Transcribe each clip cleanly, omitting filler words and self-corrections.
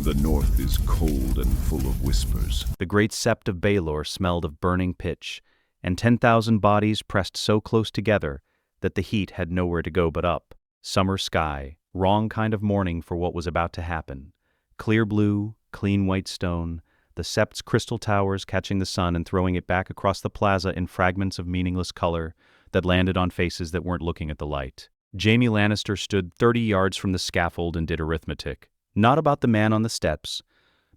The north is cold and full of whispers. The great sept of Baelor smelled of burning pitch, and 10,000 bodies pressed so close together that the heat had nowhere to go but up. Summer sky, wrong kind of morning for what was about to happen. Clear blue, clean white stone, the sept's crystal towers catching the sun and throwing it back across the plaza in fragments of meaningless color that landed on faces that weren't looking at the light. Jaime Lannister stood 30 yards from the scaffold and did arithmetic. Not about the man on the steps,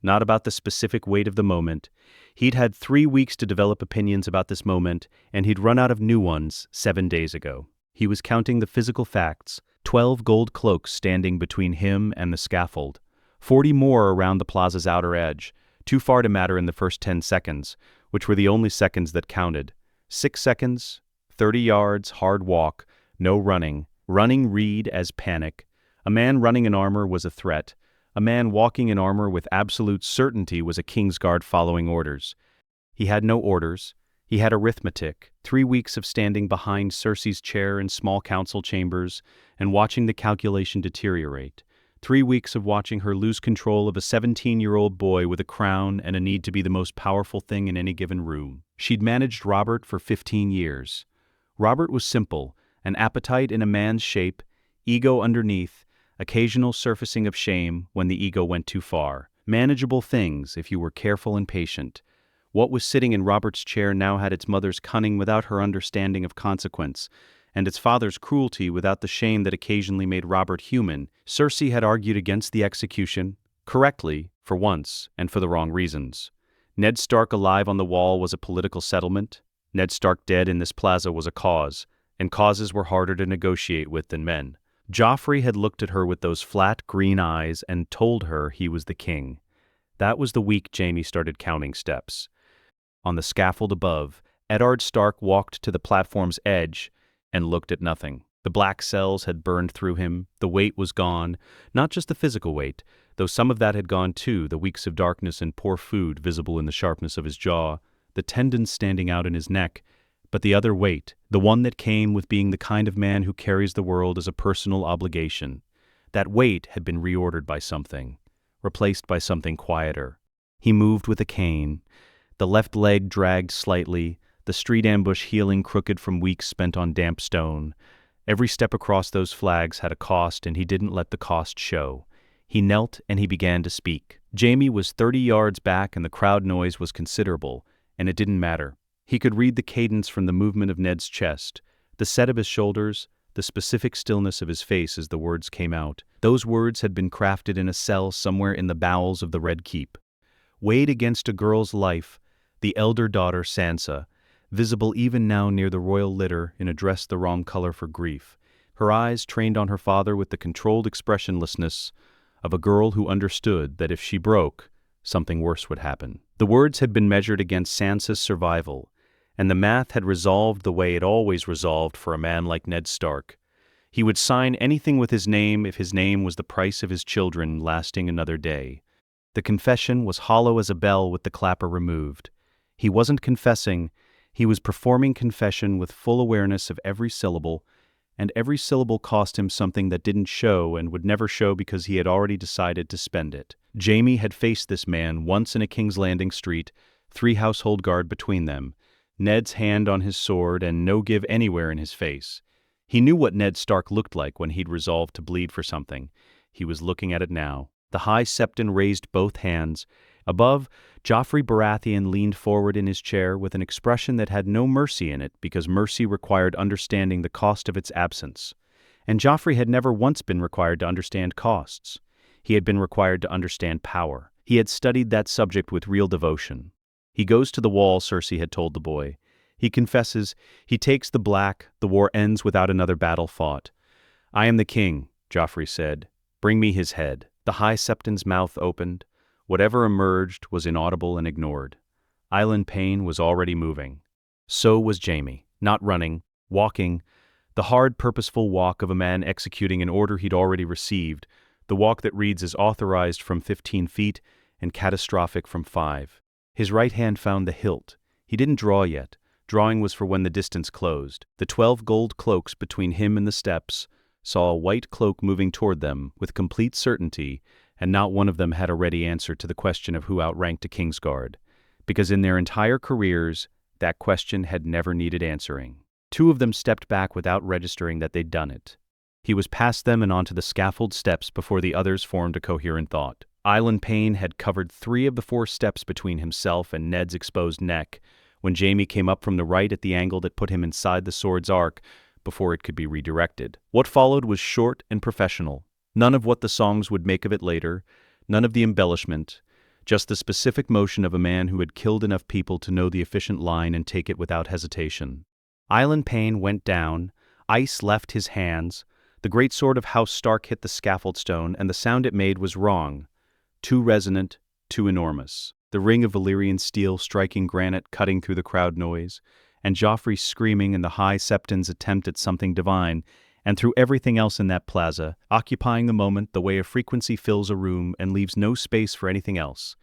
not about the specific weight of the moment. He'd had 3 weeks to develop opinions about this moment, and he'd run out of new ones 7 days ago. He was counting the physical facts, 12 gold cloaks standing between him and the scaffold, 40 more around the plaza's outer edge, too far to matter in the first 10 seconds, which were the only seconds that counted. 6 seconds, 30 yards, hard walk, no running. Running read as panic. A man running in armor was a threat. A man walking in armor with absolute certainty was a Kingsguard following orders. He had no orders. He had arithmetic, 3 weeks of standing behind Cersei's chair in small council chambers and watching the calculation deteriorate. 3 weeks of watching her lose control of a 17-year-old boy with a crown and a need to be the most powerful thing in any given room. She'd managed Robert for 15 years. Robert was simple, an appetite in a man's shape, ego underneath, occasional surfacing of shame when the ego went too far. Manageable things if you were careful and patient. What was sitting in Robert's chair now had its mother's cunning without her understanding of consequence, and its father's cruelty without the shame that occasionally made Robert human. Cersei had argued against the execution, correctly, for once, and for the wrong reasons. Ned Stark alive on the wall was a political settlement. Ned Stark dead in this plaza was a cause, and causes were harder to negotiate with than men. Joffrey had looked at her with those flat green eyes and told her he was the king. That was the week Jaime started counting steps. On the scaffold above, Eddard Stark walked to the platform's edge and looked at nothing. The black cells had burned through him, the weight was gone, not just the physical weight, though some of that had gone too, the weeks of darkness and poor food visible in the sharpness of his jaw, the tendons standing out in his neck, but the other weight, the one that came with being the kind of man who carries the world as a personal obligation. That weight had been reordered by something, replaced by something quieter. He moved with a cane. The left leg dragged slightly, the street ambush healing crooked from weeks spent on damp stone. Every step across those flags had a cost, and he didn't let the cost show. He knelt and he began to speak. Jaime was 30 yards back and the crowd noise was considerable, and it didn't matter. He could read the cadence from the movement of Ned's chest, the set of his shoulders, the specific stillness of his face as the words came out. Those words had been crafted in a cell somewhere in the bowels of the Red Keep. Weighed against a girl's life, the elder daughter Sansa, visible even now near the royal litter in a dress the wrong color for grief, her eyes trained on her father with the controlled expressionlessness of a girl who understood that if she broke, something worse would happen. The words had been measured against Sansa's survival, and the math had resolved the way it always resolved for a man like Ned Stark. He would sign anything with his name if his name was the price of his children lasting another day. The confession was hollow as a bell with the clapper removed. He wasn't confessing, he was performing confession with full awareness of every syllable, and every syllable cost him something that didn't show and would never show because he had already decided to spend it. Jaime had faced this man once in a King's Landing street, 3 household guard between them, Ned's hand on his sword and no give anywhere in his face. He knew what Ned Stark looked like when he'd resolved to bleed for something. He was looking at it now. The High Septon raised both hands. Above, Joffrey Baratheon leaned forward in his chair with an expression that had no mercy in it because mercy required understanding the cost of its absence. And Joffrey had never once been required to understand costs. He had been required to understand power. He had studied that subject with real devotion. He goes to the wall, Cersei had told the boy. He confesses, he takes the black, the war ends without another battle fought. "I am the king," Joffrey said. "Bring me his head." The High Septon's mouth opened. Whatever emerged was inaudible and ignored. Island Payne was already moving. So was Jaime, not running, walking, the hard, purposeful walk of a man executing an order he'd already received, the walk that reads as authorized from 15 feet and catastrophic from 5. His right hand found the hilt. He didn't draw yet. Drawing was for when the distance closed. The 12 gold cloaks between him and the steps saw a white cloak moving toward them with complete certainty and not one of them had a ready answer to the question of who outranked a Kingsguard, because in their entire careers, that question had never needed answering. Two of them stepped back without registering that they'd done it. He was past them and onto the scaffold steps before the others formed a coherent thought. Island Payne had covered 3 of the 4 steps between himself and Ned's exposed neck when Jaime came up from the right at the angle that put him inside the sword's arc before it could be redirected. What followed was short and professional. None of what the songs would make of it later, none of the embellishment, just the specific motion of a man who had killed enough people to know the efficient line and take it without hesitation. Island Payne went down, ice left his hands, the great sword of House Stark hit the scaffold stone, and the sound it made was wrong. Too resonant, too enormous. The ring of Valyrian steel striking granite cutting through the crowd noise, and Joffrey screaming in the high septon's attempt at something divine, and through everything else in that plaza, occupying the moment the way a frequency fills a room and leaves no space for anything else.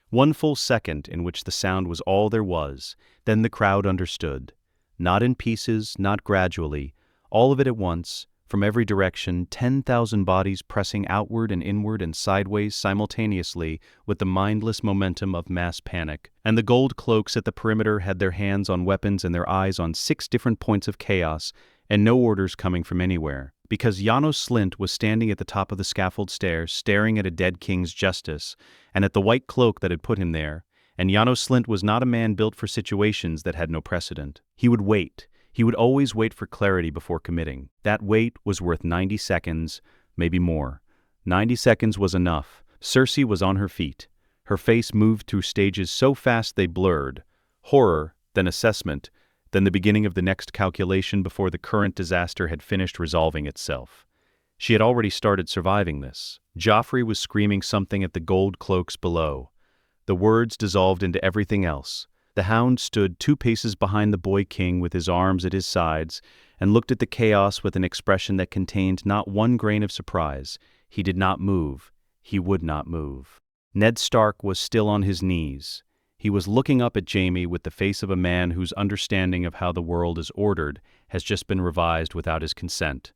1 full second in which the sound was all there was, then the crowd understood. Not in pieces, not gradually, all of it at once, from every direction, 10,000 bodies pressing outward and inward and sideways simultaneously with the mindless momentum of mass panic. And the gold cloaks at the perimeter had their hands on weapons and their eyes on 6 different points of chaos, and no orders coming from anywhere. Because Janos Slynt was standing at the top of the scaffold stairs, staring at a dead king's justice, and at the white cloak that had put him there, and Janos Slynt was not a man built for situations that had no precedent. He would wait. He would always wait for clarity before committing. That wait was worth 90 seconds, maybe more. 90 seconds was enough. Cersei was on her feet. Her face moved through stages so fast they blurred. Horror, then assessment, then the beginning of the next calculation before the current disaster had finished resolving itself. She had already started surviving this. Joffrey was screaming something at the gold cloaks below. The words dissolved into everything else. The Hound stood 2 paces behind the boy king with his arms at his sides and looked at the chaos with an expression that contained not 1 grain of surprise. He did not move. He would not move. Ned Stark was still on his knees. He was looking up at Jaime with the face of a man whose understanding of how the world is ordered has just been revised without his consent.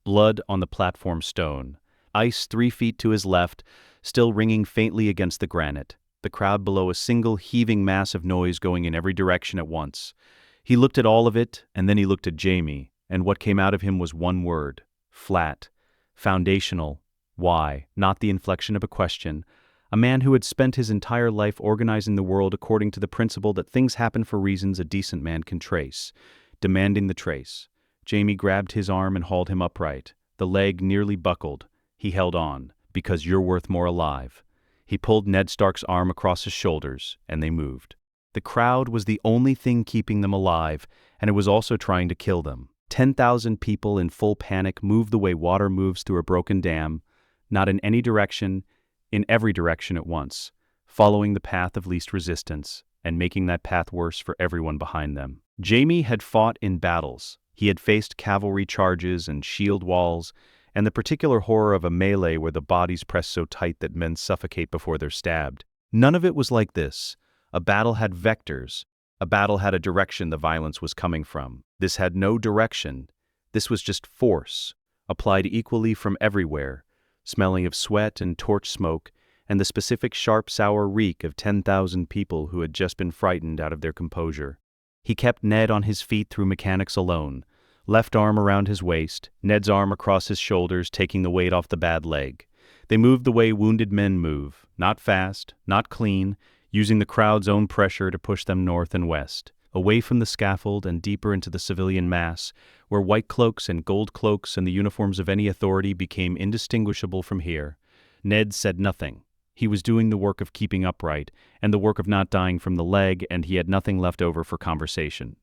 Blood on the platform stone. Ice 3 feet to his left, still ringing faintly against the granite. The crowd below a single heaving mass of noise going in every direction at once. He looked at all of it, and then he looked at Jaime, and what came out of him was 1 word. Flat. Foundational. Why? Not the inflection of a question. A man who had spent his entire life organizing the world according to the principle that things happen for reasons a decent man can trace. Demanding the trace. Jaime grabbed his arm and hauled him upright. The leg nearly buckled. He held on. Because you're worth more alive. He pulled Ned Stark's arm across his shoulders, and they moved. The crowd was the only thing keeping them alive, and it was also trying to kill them. 10,000 people in full panic moved the way water moves through a broken dam, not in any direction, in every direction at once, following the path of least resistance, and making that path worse for everyone behind them. Jaime had fought in battles. He had faced cavalry charges and shield walls, and the particular horror of a melee where the bodies press so tight that men suffocate before they're stabbed. None of it was like this. A battle had vectors. A battle had a direction the violence was coming from. This had no direction. This was just force, applied equally from everywhere, smelling of sweat and torch smoke, and the specific sharp, sour reek of 10,000 people who had just been frightened out of their composure. He kept Ned on his feet through mechanics alone. Left arm around his waist, Ned's arm across his shoulders, taking the weight off the bad leg. They moved the way wounded men move, not fast, not clean, using the crowd's own pressure to push them north and west, away from the scaffold and deeper into the civilian mass, where white cloaks and gold cloaks and the uniforms of any authority became indistinguishable from here. Ned said nothing. He was doing the work of keeping upright, and the work of not dying from the leg, and he had nothing left over for conversation.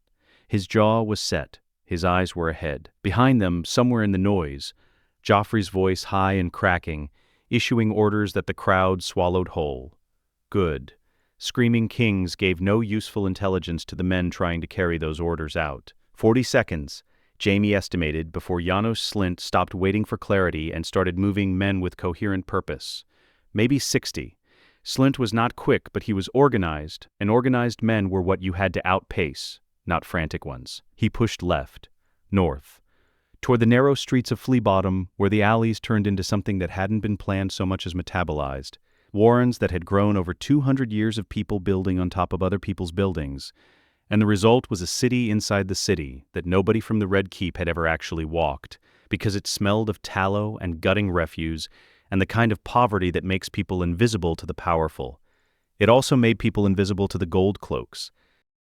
His jaw was set. His eyes were ahead. Behind them, somewhere in the noise, Joffrey's voice high and cracking, issuing orders that the crowd swallowed whole. Good. Screaming kings gave no useful intelligence to the men trying to carry those orders out. 40 seconds, Jaime estimated, before Janos Slynt stopped waiting for clarity and started moving men with coherent purpose. Maybe 60. Slynt was not quick, but he was organized, and organized men were what you had to outpace. Not frantic ones. He pushed left, north. toward the narrow streets of Flea Bottom, where the alleys turned into something that hadn't been planned so much as metabolized. Warrens that had grown over 200 years of people building on top of other people's buildings. And the result was a city inside the city that nobody from the Red Keep had ever actually walked, because it smelled of tallow and gutting refuse and the kind of poverty that makes people invisible to the powerful. It also made people invisible to the gold cloaks.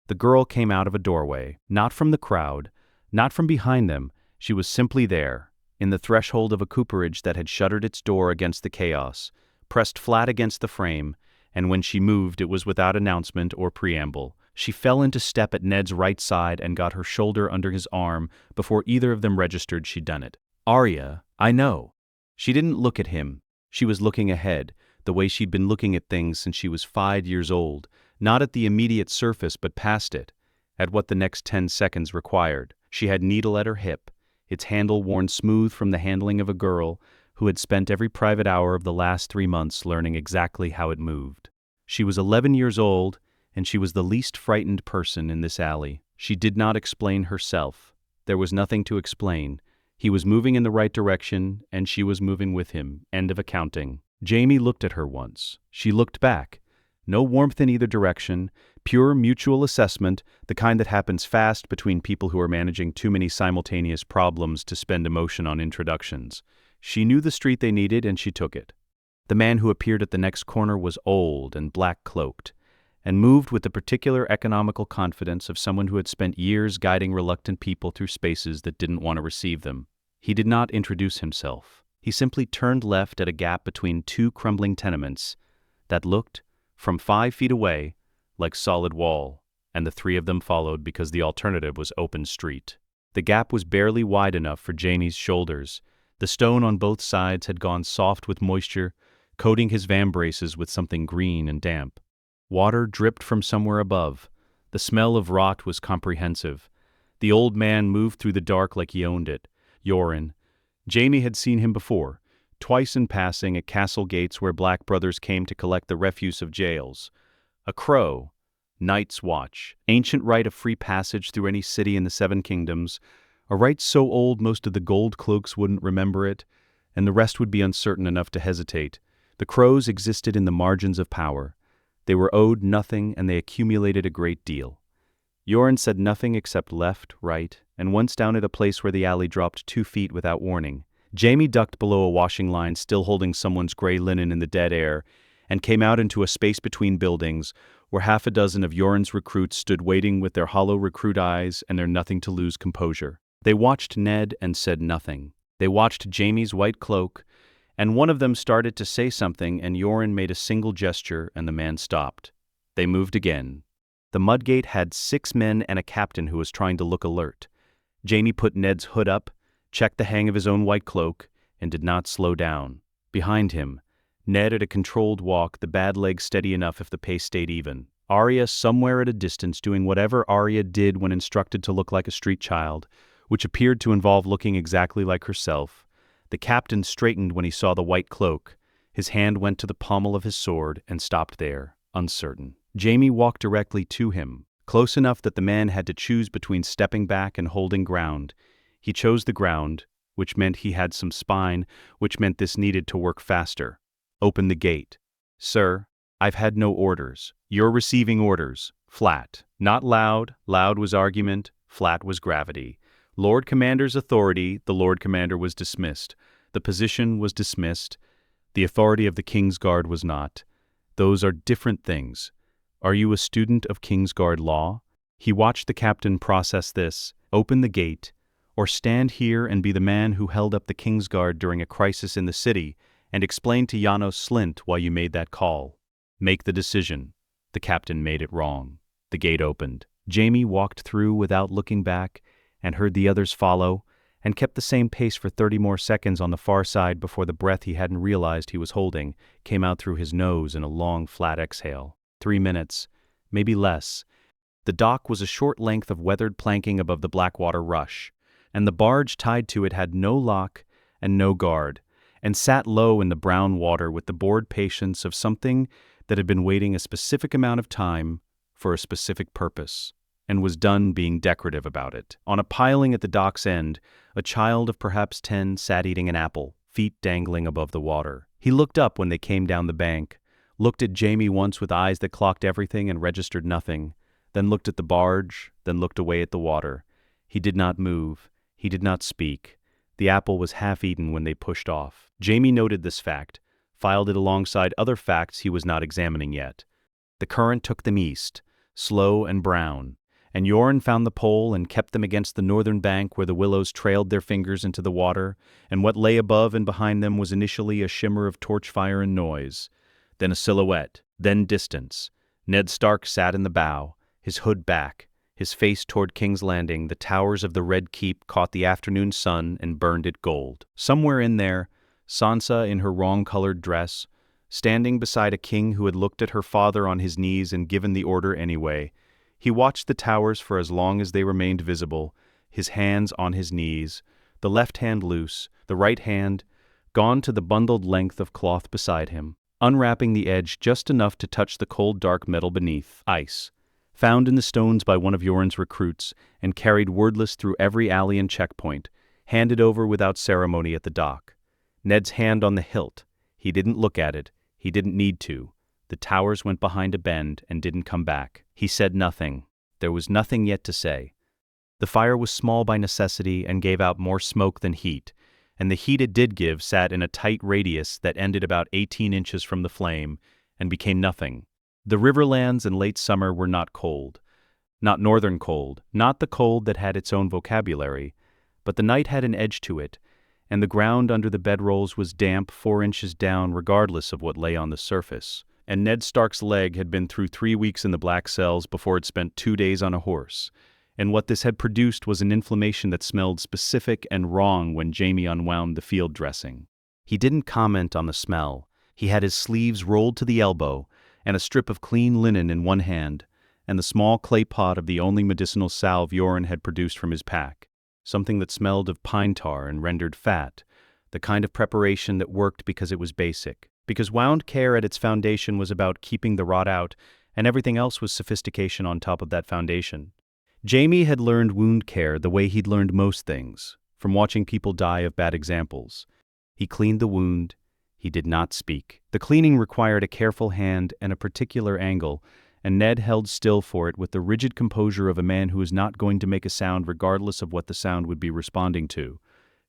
The girl came out of a doorway, not from the crowd, not from behind them. She was simply there, in the threshold of a cooperage that had shuttered its door against the chaos, pressed flat against the frame, and when she moved it was without announcement or preamble. She fell into step at Ned's right side and got her shoulder under his arm before either of them registered she'd done it. "Arya, I know." She didn't look at him. She was looking ahead, the way she'd been looking at things since she was 5 years old, not at the immediate surface but past it, at what the next 10 seconds required. She had needle at her hip, its handle worn smooth from the handling of a girl who had spent every private hour of the last 3 months learning exactly how it moved. She was 11 years old, and she was the least frightened person in this alley. She did not explain herself. There was nothing to explain. He was moving in the right direction, and she was moving with him. End of accounting. Jaime looked at her once. She looked back. No warmth in either direction, pure mutual assessment, the kind that happens fast between people who are managing too many simultaneous problems to spend emotion on introductions. She knew the street they needed, and she took it. The man who appeared at the next corner was old and black-cloaked, and moved with the particular economical confidence of someone who had spent years guiding reluctant people through spaces that didn't want to receive them. He did not introduce himself. He simply turned left at a gap between 2 crumbling tenements that looked, from 5 feet away, like solid wall, and the 3 of them followed because the alternative was open street. The gap was barely wide enough for Jaime's shoulders. The stone on both sides had gone soft with moisture, coating his vambraces with something green and damp. Water dripped from somewhere above. The smell of rot was comprehensive. The old man moved through the dark like he owned it. Yoren. Jaime had seen him before, twice in passing at castle gates where black brothers came to collect the refuse of jails. A crow. Night's watch. Ancient right of free passage through any city in the 7 kingdoms. A right so old most of the gold cloaks wouldn't remember it, and the rest would be uncertain enough to hesitate. The crows existed in the margins of power. They were owed nothing, and they accumulated a great deal. Yoren said nothing except left, right, and once down at a place where the alley dropped 2 feet without warning. Jaime ducked below a washing line still holding someone's gray linen in the dead air, and came out into a space between buildings where 6 of Yoren's recruits stood waiting with their hollow recruit eyes and their nothing-to-lose composure. They watched Ned and said nothing. They watched Jaime's white cloak, and one of them started to say something, and Yoren made a single gesture, and the man stopped. They moved again. The Mudgate had 6 men and a captain who was trying to look alert. Jaime put Ned's hood up, checked the hang of his own white cloak, and did not slow down. Behind him, Ned at a controlled walk, the bad leg steady enough if the pace stayed even. Arya somewhere at a distance doing whatever Arya did when instructed to look like a street child, which appeared to involve looking exactly like herself. The captain straightened when he saw the white cloak. His hand went to the pommel of his sword and stopped there, uncertain. Jaime walked directly to him, close enough that the man had to choose between stepping back and holding ground. He chose the ground, which meant he had some spine, which meant this needed to work faster. Open the gate. Sir, I've had no orders. You're receiving orders. Flat. Not loud. Loud was argument. Flat was gravity. Lord Commander's authority. The Lord Commander was dismissed. The position was dismissed. The authority of the Kingsguard was not. Those are different things. Are you a student of Kingsguard law? He watched the captain process this. Open the gate, or stand here and be the man who held up the Kingsguard during a crisis in the city and explain to Janos Slint why you made that call. Make the decision. The captain made it wrong. The gate opened. Jaime walked through without looking back and heard the others follow, and kept the same pace for 30 more seconds on the far side before the breath he hadn't realized he was holding came out through his nose in a long, flat exhale. 3 minutes, maybe less. The dock was a short length of weathered planking above the Blackwater Rush, and the barge tied to it had no lock and no guard, and sat low in the brown water with the bored patience of something that had been waiting a specific amount of time for a specific purpose. and was done being decorative about it. On a piling at the dock's end, a child of perhaps 10 sat eating an apple, feet dangling above the water. He looked up when they came down the bank, looked at Jaime once with eyes that clocked everything and registered nothing, then looked at the barge, then looked away at the water. He did not move. He did not speak. The apple was half-eaten when they pushed off. Jaime noted this fact, filed it alongside other facts he was not examining yet. The current took them east, slow and brown, and Yoren found the pole and kept them against the northern bank where the willows trailed their fingers into the water, and what lay above and behind them was initially a shimmer of torch fire and noise, then a silhouette, then distance. Ned Stark sat in the bow, his hood back, his face toward King's Landing. The towers of the Red Keep caught the afternoon sun and burned it gold. Somewhere in there, Sansa, in her wrong-colored dress, standing beside a king who had looked at her father on his knees and given the order anyway. He watched the towers for as long as they remained visible, his hands on his knees, the left hand loose, the right hand gone to the bundled length of cloth beside him, unwrapping the edge just enough to touch the cold dark metal beneath, ice, found in the stones by one of Yoren's recruits and carried wordless through every alley and checkpoint, handed over without ceremony at the dock. Ned's hand on the hilt. He didn't look at it. He didn't need to. The towers went behind a bend and didn't come back. He said nothing. There was nothing yet to say. The fire was small by necessity and gave out more smoke than heat, and the heat it did give sat in a tight radius that ended about 18 inches from the flame and became nothing. The riverlands in late summer were not cold. Not northern cold, not the cold that had its own vocabulary, but the night had an edge to it, and the ground under the bedrolls was damp 4 inches down regardless of what lay on the surface. And Ned Stark's leg had been through 3 weeks in the black cells before it spent 2 days on a horse, and what this had produced was an inflammation that smelled specific and wrong when Jaime unwound the field dressing. He didn't comment on the smell. He had his sleeves rolled to the elbow, and a strip of clean linen in one hand, and the small clay pot of the only medicinal salve Yoren had produced from his pack, something that smelled of pine tar and rendered fat, the kind of preparation that worked because it was basic, because wound care at its foundation was about keeping the rot out, and everything else was sophistication on top of that foundation. Jaime had learned wound care the way he'd learned most things, from watching people die of bad examples. He cleaned the wound. He did not speak. The cleaning required a careful hand and a particular angle, and Ned held still for it with the rigid composure of a man who is not going to make a sound regardless of what the sound would be responding to.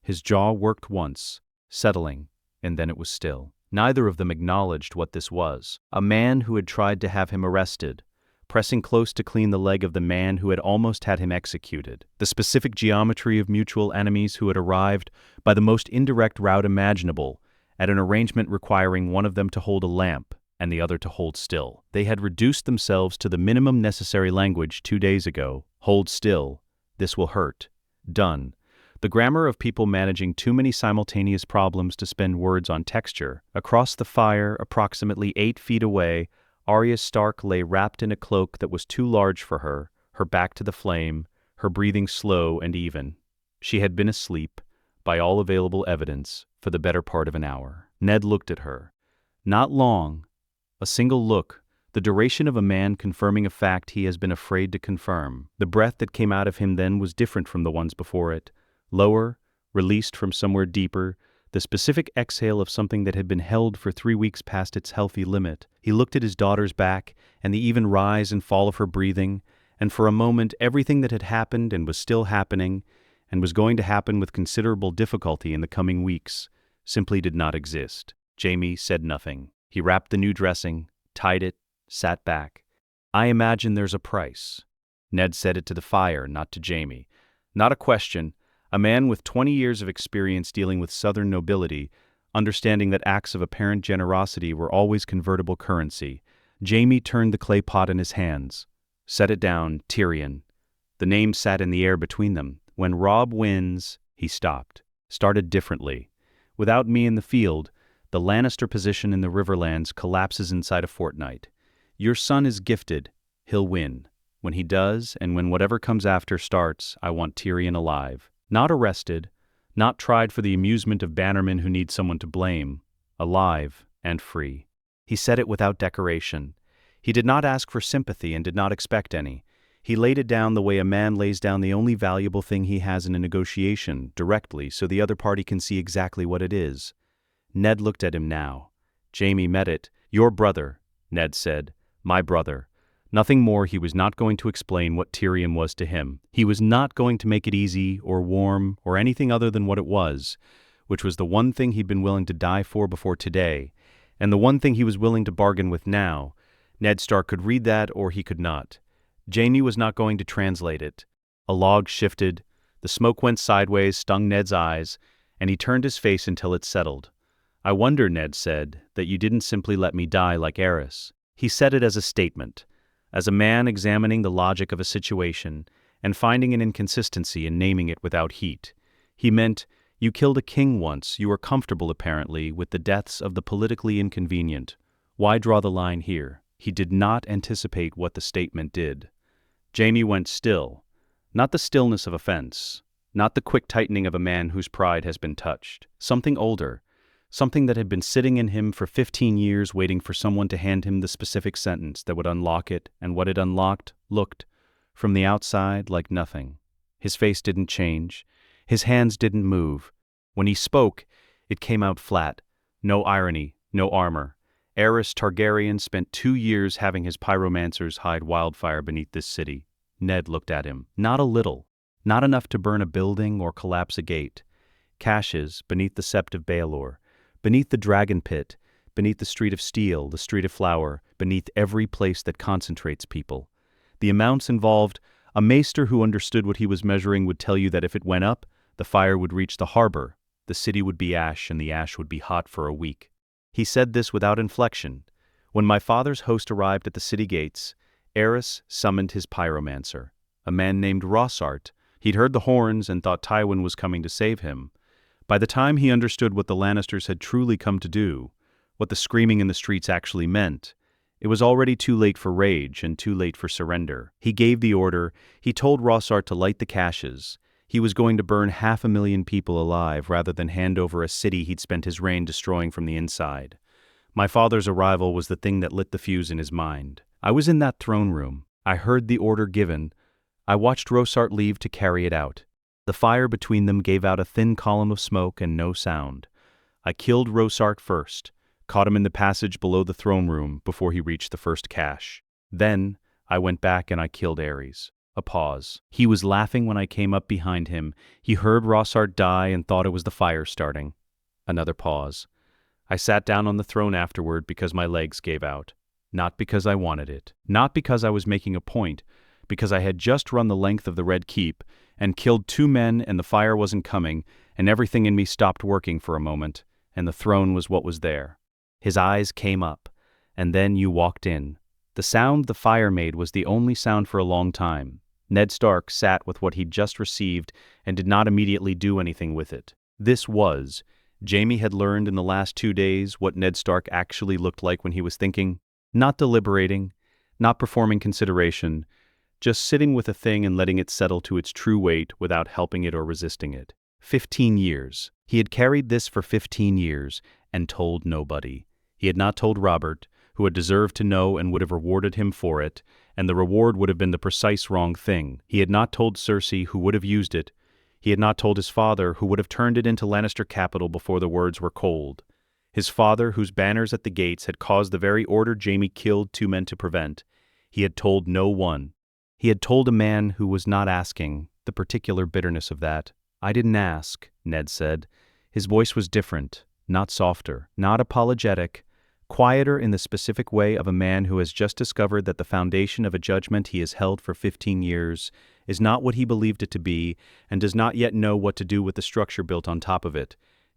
His jaw worked once, settling, and then it was still. Neither of them acknowledged what this was. A man who had tried to have him arrested, pressing close to clean the leg of the man who had almost had him executed. The specific geometry of mutual enemies who had arrived by the most indirect route imaginable, at an arrangement requiring one of them to hold a lamp and the other to hold still. They had reduced themselves to the minimum necessary language 2 days ago. Hold still. This will hurt. Done. The grammar of people managing too many simultaneous problems to spend words on texture. Across the fire, approximately 8 feet away, Arya Stark lay wrapped in a cloak that was too large for her back to the flame, her breathing slow and even. She had been asleep, by all available evidence, for the better part of an hour. Ned looked at her. Not long. A single look, the duration of a man confirming a fact he has been afraid to confirm. The breath that came out of him then was different from the ones before it. Lower, released from somewhere deeper, the specific exhale of something that had been held for 3 weeks past its healthy limit. He looked at his daughter's back and the even rise and fall of her breathing, and for a moment everything that had happened and was still happening, and was going to happen with considerable difficulty in the coming weeks, simply did not exist. Jaime said nothing. He wrapped the new dressing, tied it, sat back. I imagine there's a price. Ned said it to the fire, not to Jaime. Not a question. A man with 20 years of experience dealing with southern nobility, understanding that acts of apparent generosity were always convertible currency. Jaime turned the clay pot in his hands. Set it down, Tyrion. The name sat in the air between them. When Robb wins, he stopped. Started differently. Without me in the field, the Lannister position in the Riverlands collapses inside a fortnight. Your son is gifted. He'll win. When he does, and when whatever comes after starts, I want Tyrion alive. Not arrested, not tried for the amusement of bannermen who need someone to blame. Alive and free. He said it without decoration. He did not ask for sympathy and did not expect any. He laid it down the way a man lays down the only valuable thing he has in a negotiation, directly, so the other party can see exactly what it is. Ned looked at him now. Jaime met it. "Your brother," Ned said. "My brother." Nothing more. He was not going to explain what Tyrion was to him. He was not going to make it easy or warm or anything other than what it was, which was the one thing he'd been willing to die for before today, and the one thing he was willing to bargain with now. Ned Stark could read that or he could not. Jaime was not going to translate it. A log shifted, the smoke went sideways, stung Ned's eyes, and he turned his face until it settled. "I wonder," Ned said, "that you didn't simply let me die like Aerys." He said it as a statement, as a man examining the logic of a situation and finding an inconsistency and naming it without heat. He meant, you killed a king once, you were comfortable apparently with the deaths of the politically inconvenient. Why draw the line here? He did not anticipate what the statement did. Jaime went still, not the stillness of offense, not the quick tightening of a man whose pride has been touched. Something older, something that had been sitting in him for 15 years waiting for someone to hand him the specific sentence that would unlock it, and what it unlocked looked, from the outside, like nothing. His face didn't change. His hands didn't move. When he spoke, it came out flat. No irony, no armor. Aerys Targaryen spent 2 years having his pyromancers hide wildfire beneath this city. Ned looked at him. Not a little. Not enough to burn a building or collapse a gate. Caches beneath the Sept of Baelor, beneath the Dragon Pit, beneath the Street of Steel, the Street of Flower, beneath every place that concentrates people. The amounts involved, a maester who understood what he was measuring would tell you that if it went up, the fire would reach the harbor, the city would be ash, and the ash would be hot for a week. He said this without inflection. When my father's host arrived at the city gates, Aerys summoned his pyromancer, a man named Rossart. He'd heard the horns and thought Tywin was coming to save him. By the time he understood what the Lannisters had truly come to do, what the screaming in the streets actually meant, it was already too late for rage and too late for surrender. He gave the order. He told Rossart to light the caches. He was going to burn 500,000 people alive rather than hand over a city he'd spent his reign destroying from the inside. My father's arrival was the thing that lit the fuse in his mind. I was in that throne room. I heard the order given. I watched Rossart leave to carry it out. The fire between them gave out a thin column of smoke and no sound. I killed Rossart first, caught him in the passage below the throne room before he reached the first cache. Then I went back and I killed Aerys. A pause. He was laughing when I came up behind him. He heard Rossart die and thought it was the fire starting. Another pause. I sat down on the throne afterward because my legs gave out. Not because I wanted it. Not because I was making a point. Because I had just run the length of the Red Keep and killed 2 men and the fire wasn't coming and everything in me stopped working for a moment and the throne was what was there. His eyes came up. And then you walked in. The sound the fire made was the only sound for a long time. Ned Stark sat with what he'd just received and did not immediately do anything with it. This was, Jaime had learned in the last 2 days what Ned Stark actually looked like when he was thinking, not deliberating, not performing consideration, just sitting with a thing and letting it settle to its true weight without helping it or resisting it. 15 years. He had carried this for 15 years and told nobody. He had not told Robert, who had deserved to know and would have rewarded him for it, and the reward would have been the precise wrong thing. He had not told Cersei, who would have used it. He had not told his father, who would have turned it into Lannister capital before the words were cold. His father, whose banners at the gates had caused the very order Jaime killed 2 men to prevent. He had told no one. He had told a man who was not asking, the particular bitterness of that. I didn't ask, Ned said. His voice was different, not softer, not apologetic, quieter in the specific way of a man who has just discovered that the foundation of a judgment he has held for 15 years is not what he believed it to be and does not yet know what to do with the structure built on top of it.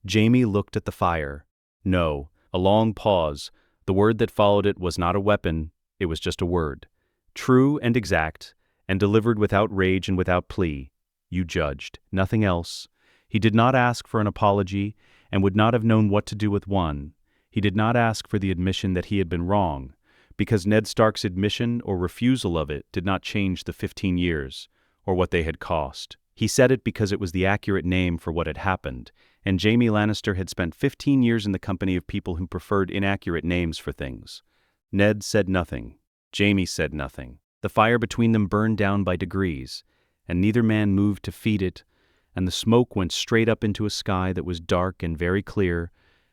Jaime looked at the fire. No, a long pause. The word that followed it was not a weapon, it was just a word. True and exact, and delivered without rage and without plea. You judged, nothing else. He did not ask for an apology and would not have known what to do with one. He did not ask for the admission that he had been wrong, because Ned Stark's admission or refusal of it did not change the 15 years, or what they had cost. He said it because it was the accurate name for what had happened, and Jaime Lannister had spent 15 years in the company of people who preferred inaccurate names for things. Ned said nothing. Jaime said nothing. The fire between them burned down by degrees, and neither man moved to feed it, and the smoke went straight up into a sky that was dark and very clear,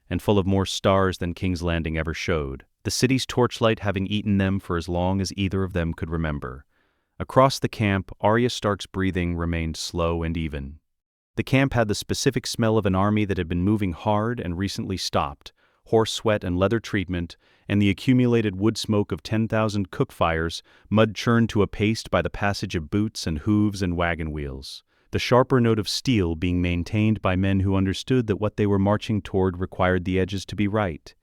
and full of more stars than King's Landing ever showed, the city's torchlight having eaten them for as long as either of them could remember. Across the camp, Arya Stark's breathing remained slow and even. The camp had the specific smell of an army that had been moving hard and recently stopped, horse sweat and leather treatment, and the accumulated wood smoke of 10,000 cook fires, mud churned to a paste by the passage of boots and hooves and wagon wheels. The sharper note of steel being maintained by men who understood that what they were marching toward required the edges to be right.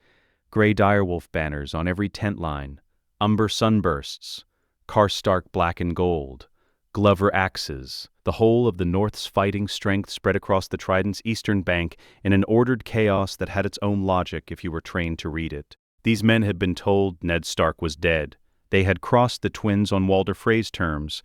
Gray direwolf banners on every tent line, umber sunbursts, Stark black and gold, Glover axes, the whole of the North's fighting strength spread across the Trident's eastern bank in an ordered chaos that had its own logic if you were trained to read it. These men had been told Ned Stark was dead. They had crossed the twins on Walder Frey's terms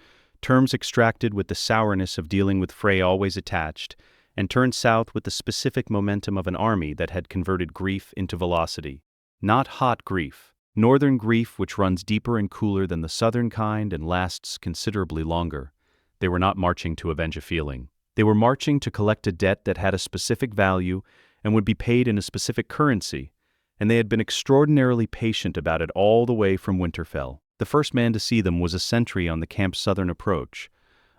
extracted with the sourness of dealing with Frey always attached, and turned south with the specific momentum of an army that had converted grief into velocity. Not hot grief, northern grief which runs deeper and cooler than the southern kind and lasts considerably longer. They were not marching to avenge a feeling. They were marching to collect a debt that had a specific value and would be paid in a specific currency, and they had been extraordinarily patient about it all the way from Winterfell. The first man to see them was a sentry on the camp's southern approach,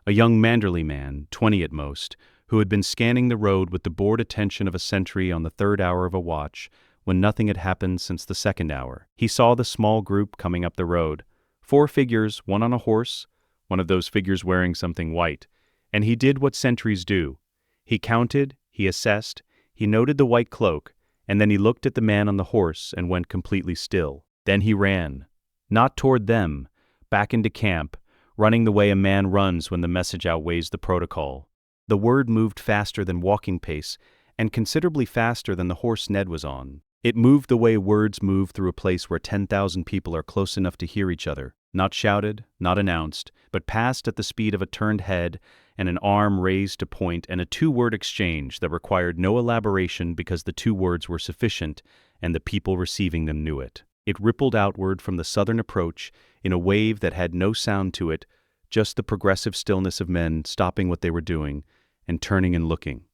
a young Manderly man, 20 at most, who had been scanning the road with the bored attention of a sentry on the third hour of a watch, when nothing had happened since the second hour. He saw the small group coming up the road, 4 figures, one on a horse, one of those figures wearing something white, and he did what sentries do. He counted, he assessed, he noted the white cloak, and then he looked at the man on the horse and went completely still. Then he ran. Not toward them, back into camp, running the way a man runs when the message outweighs the protocol. The word moved faster than walking pace, and considerably faster than the horse Ned was on. It moved the way words move through a place where 10,000 people are close enough to hear each other, not shouted, not announced, but passed at the speed of a turned head and an arm raised to point, and a 2-word exchange that required no elaboration because the 2 words were sufficient and the people receiving them knew it. It rippled outward from the southern approach in a wave that had no sound to it, just the progressive stillness of men stopping what they were doing and turning and looking.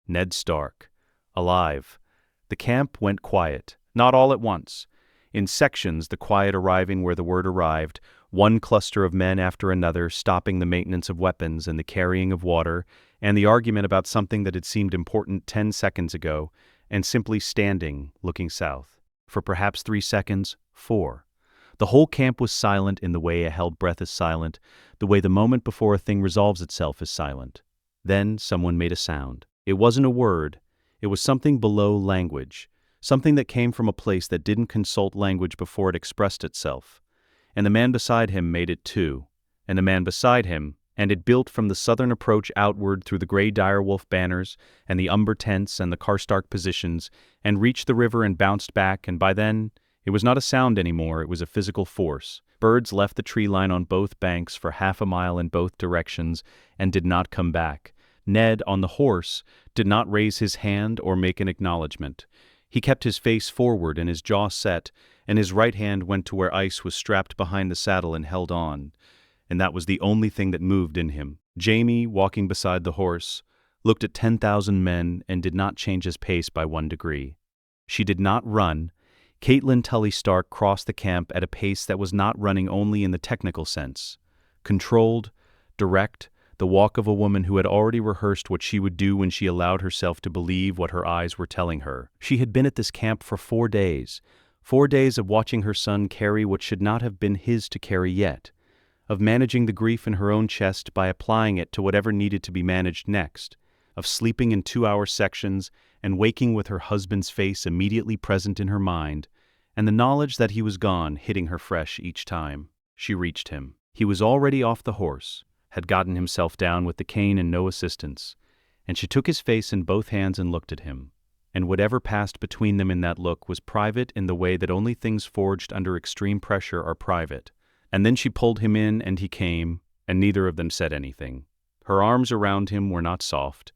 Ned Stark. Alive. The camp went quiet, not all at once. In sections, the quiet arriving where the word arrived, one cluster of men after another stopping the maintenance of weapons and the carrying of water and the argument about something that had seemed important 10 seconds ago, and simply standing, looking south. For perhaps 3 seconds, 4. The whole camp was silent in the way a held breath is silent, the way the moment before a thing resolves itself is silent. Then someone made a sound. It wasn't a word. It was something below language, something that came from a place that didn't consult language before it expressed itself. And the man beside him made it too, and the man beside him, and it built from the southern approach outward through the gray direwolf banners and the umber tents and the Stark positions, and reached the river and bounced back, and by then, it was not a sound anymore, it was a physical force. Birds left the tree line on both banks for half a mile in both directions and did not come back. Ned, on the horse, did not raise his hand or make an acknowledgement. He kept his face forward and his jaw set, and his right hand went to where ice was strapped behind the saddle and held on. And that was the only thing that moved in him. Jaime, walking beside the horse, looked at 10,000 men and did not change his pace by 1 degree. She did not run. Catelyn Tully Stark crossed the camp at a pace that was not running only in the technical sense. Controlled, direct, the walk of a woman who had already rehearsed what she would do when she allowed herself to believe what her eyes were telling her. She had been at this camp for 4 days. 4 days of watching her son carry what should not have been his to carry yet, of managing the grief in her own chest by applying it to whatever needed to be managed next, of sleeping in 2-hour sections and waking with her husband's face immediately present in her mind, and the knowledge that he was gone hitting her fresh each time. She reached him. He was already off the horse, had gotten himself down with the cane and no assistance, and she took his face in both hands and looked at him. And whatever passed between them in that look was private in the way that only things forged under extreme pressure are private. And then she pulled him in and he came, and neither of them said anything. Her arms around him were not soft.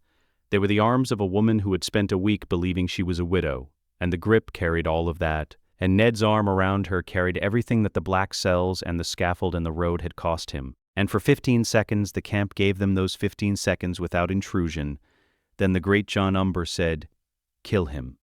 They were the arms of a woman who had spent a week believing she was a widow, and the grip carried all of that, and Ned's arm around her carried everything that the black cells and the scaffold and the road had cost him. And for 15 seconds the camp gave them those 15 seconds without intrusion. Then the great Jon Umber said, "Kill him."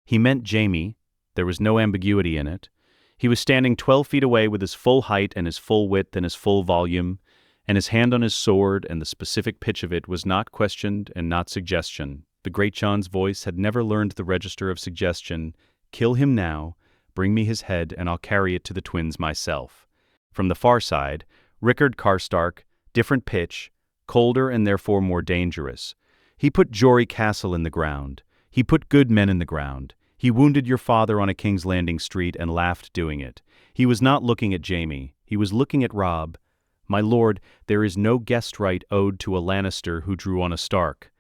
He meant Jaime. There was no ambiguity in it. He was standing 12 feet away with his full height and his full width and his full volume, and his hand on his sword, and the specific pitch of it was not questioned and not suggestion. The great Jon's voice had never learned the register of suggestion. "Kill him now, bring me his head, and I'll carry it to the twins myself." From the far side, Rickard Karstark, different pitch, colder and therefore more dangerous. "He put Jory Castle in the ground. He put good men in the ground. He wounded your father on a King's Landing street and laughed doing it." He was not looking at Jaime. He was looking at Robb. "My lord, there is no guest right owed to a Lannister who drew on a Stark."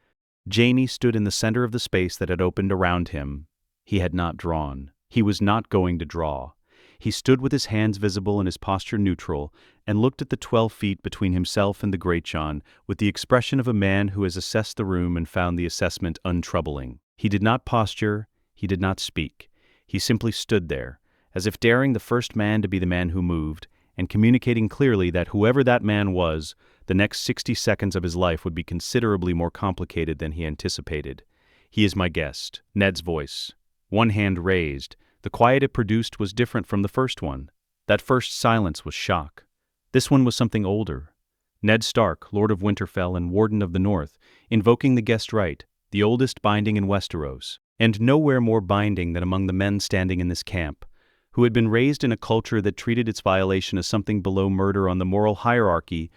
Jaime stood in the center of the space that had opened around him. He had not drawn. He was not going to draw. He stood with his hands visible and his posture neutral, and looked at the 12 feet between himself and the great Jon with the expression of a man who has assessed the room and found the assessment untroubling. He did not posture, he did not speak. He simply stood there, as if daring the first man to be the man who moved, and communicating clearly that whoever that man was, the next 60 seconds of his life would be considerably more complicated than he anticipated. "He is my guest." Ned's voice. One hand raised. The quiet it produced was different from the first one. That first silence was shock. This one was something older. Ned Stark, Lord of Winterfell and Warden of the North, invoking the guest right, the oldest binding in Westeros, and nowhere more binding than among the men standing in this camp, who had been raised in a culture that treated its violation as something below murder on the moral hierarchy,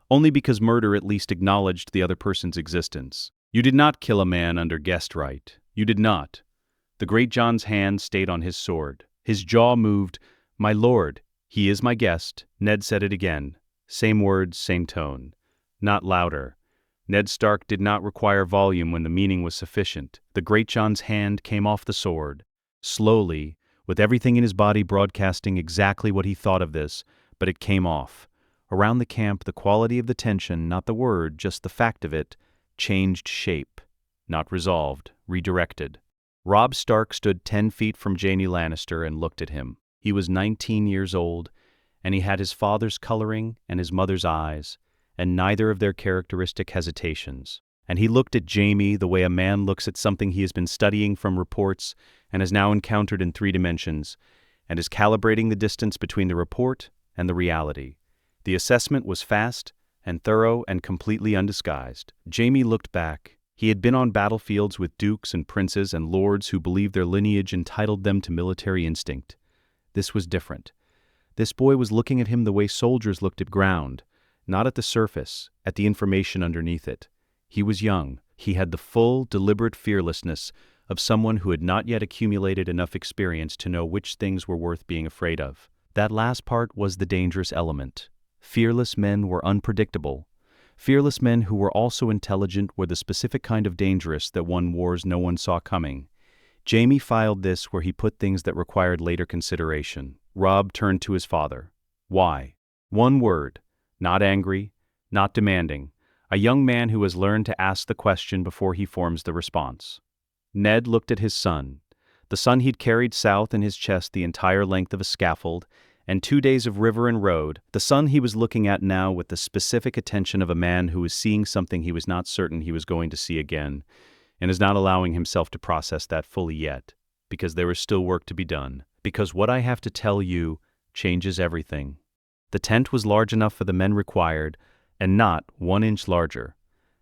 only because murder at least acknowledged the other person's existence. You did not kill a man under guest right. You did not. The great Jon's hand stayed on his sword. His jaw moved. "My lord, he is my guest." Ned said it again. Same words, same tone. Not louder. Ned Stark did not require volume when the meaning was sufficient. The great Jon's hand came off the sword. Slowly, with everything in his body broadcasting exactly what he thought of this, but it came off. Around the camp, the quality of the tension, not the word, just the fact of it, changed shape. Not resolved, redirected. Robb Stark stood 10 feet from Jaime Lannister and looked at him. He was 19 years old, and he had his father's coloring and his mother's eyes, and neither of their characteristic hesitations. And he looked at Jaime the way a man looks at something he has been studying from reports and has now encountered in 3 dimensions, and is calibrating the distance between the report and the reality. The assessment was fast and thorough and completely undisguised. Jaime looked back. He had been on battlefields with dukes and princes and lords who believed their lineage entitled them to military instinct. This was different. This boy was looking at him the way soldiers looked at ground, not at the surface, at the information underneath it. He was young. He had the full, deliberate fearlessness of someone who had not yet accumulated enough experience to know which things were worth being afraid of. That last part was the dangerous element. Fearless men were unpredictable. Fearless men who were also intelligent were the specific kind of dangerous that won wars no one saw coming. Jaime filed this where he put things that required later consideration. Robb turned to his father. "Why?" One word. Not angry, not demanding. A young man who has learned to ask the question before he forms the response. Ned looked at his son, the son he'd carried south in his chest the entire length of a scaffold, and 2 days of river and road, the son he was looking at now with the specific attention of a man who was seeing something he was not certain he was going to see again, and is not allowing himself to process that fully yet, because there is still work to be done, because what I have to tell you changes everything. The tent was large enough for the men required, and not 1 inch larger.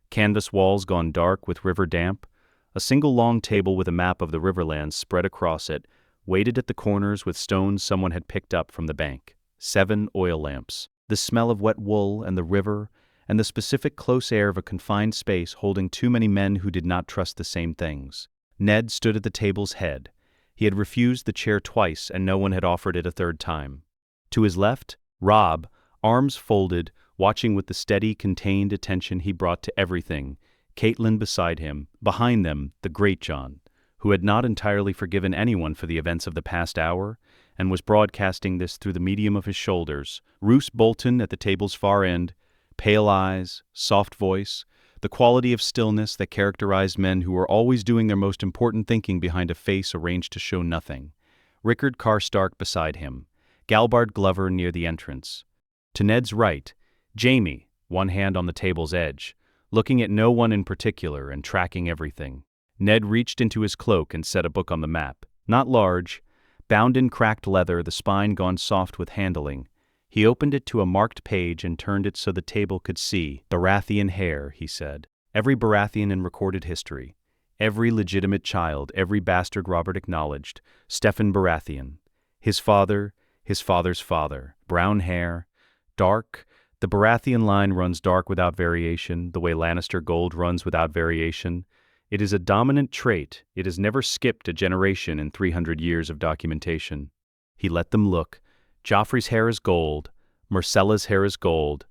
Canvas walls gone dark with river damp, a single long table with a map of the riverlands spread across it, weighted at the corners with stones someone had picked up from the bank. 7 oil lamps. The smell of wet wool and the river, and the specific close air of a confined space holding too many men who did not trust the same things. Ned stood at the table's head. He had refused the chair twice, and no one had offered it a 3rd time. To his left, Robb, arms folded, watching with the steady, contained attention he brought to everything. Catelyn beside him. Behind them, the great Jon, who had not entirely forgiven anyone for the events of the past hour, and was broadcasting this through the medium of his shoulders. Roose Bolton at the table's far end, pale eyes, soft voice, the quality of stillness that characterized men who were always doing their most important thinking behind a face arranged to show nothing. Rickard Karstark beside him, Galbard Glover near the entrance. To Ned's right, Jaime, one hand on the table's edge, looking at no one in particular and tracking everything. Ned reached into his cloak and set a book on the map. Not large, bound in cracked leather, the spine gone soft with handling. He opened it to a marked page and turned it so the table could see. Baratheon heir, he said. Every Baratheon in recorded history. Every legitimate child, every bastard Robert acknowledged. Steffon Baratheon. His father, his father's father. Brown hair. Dark. The Baratheon line runs dark without variation, the way Lannister gold runs without variation. It is a dominant trait. It has never skipped a generation in 300 years of documentation. He let them look. Joffrey's hair is gold. Myrcella's hair is gold.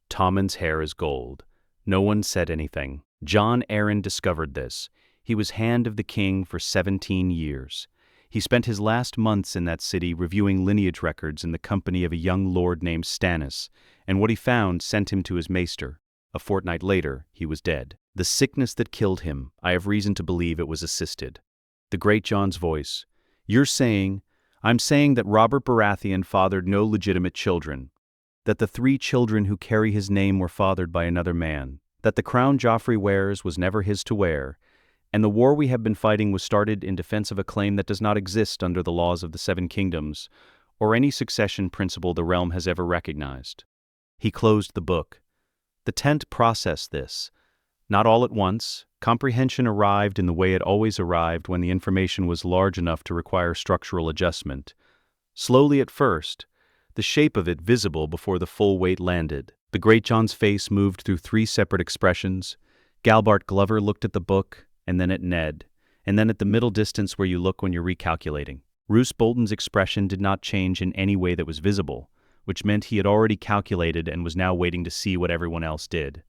Tommen's hair is gold. No one said anything. Jon Arryn discovered this. He was Hand of the King for 17 years. He spent his last months in that city reviewing lineage records in the company of a young lord named Stannis, and what he found sent him to his maester. A fortnight later, he was dead. The sickness that killed him, I have reason to believe it was assisted. The great Jon's voice. I'm saying that Robert Baratheon fathered no legitimate children, that the 3 children who carry his name were fathered by another man, that the crown Joffrey wears was never his to wear, and the war we have been fighting was started in defense of a claim that does not exist under the laws of the 7 kingdoms, or any succession principle the realm has ever recognized. He closed the book. The tent processed this. Not all at once. Comprehension arrived in the way it always arrived when the information was large enough to require structural adjustment. Slowly at first, the shape of it visible before the full weight landed. The great Jon's face moved through 3 separate expressions. Galbard Glover looked at the book, and then at Ned, and then at the middle distance where you look when you're recalculating. Roose Bolton's expression did not change in any way that was visible, which meant he had already calculated and was now waiting to see what everyone else did.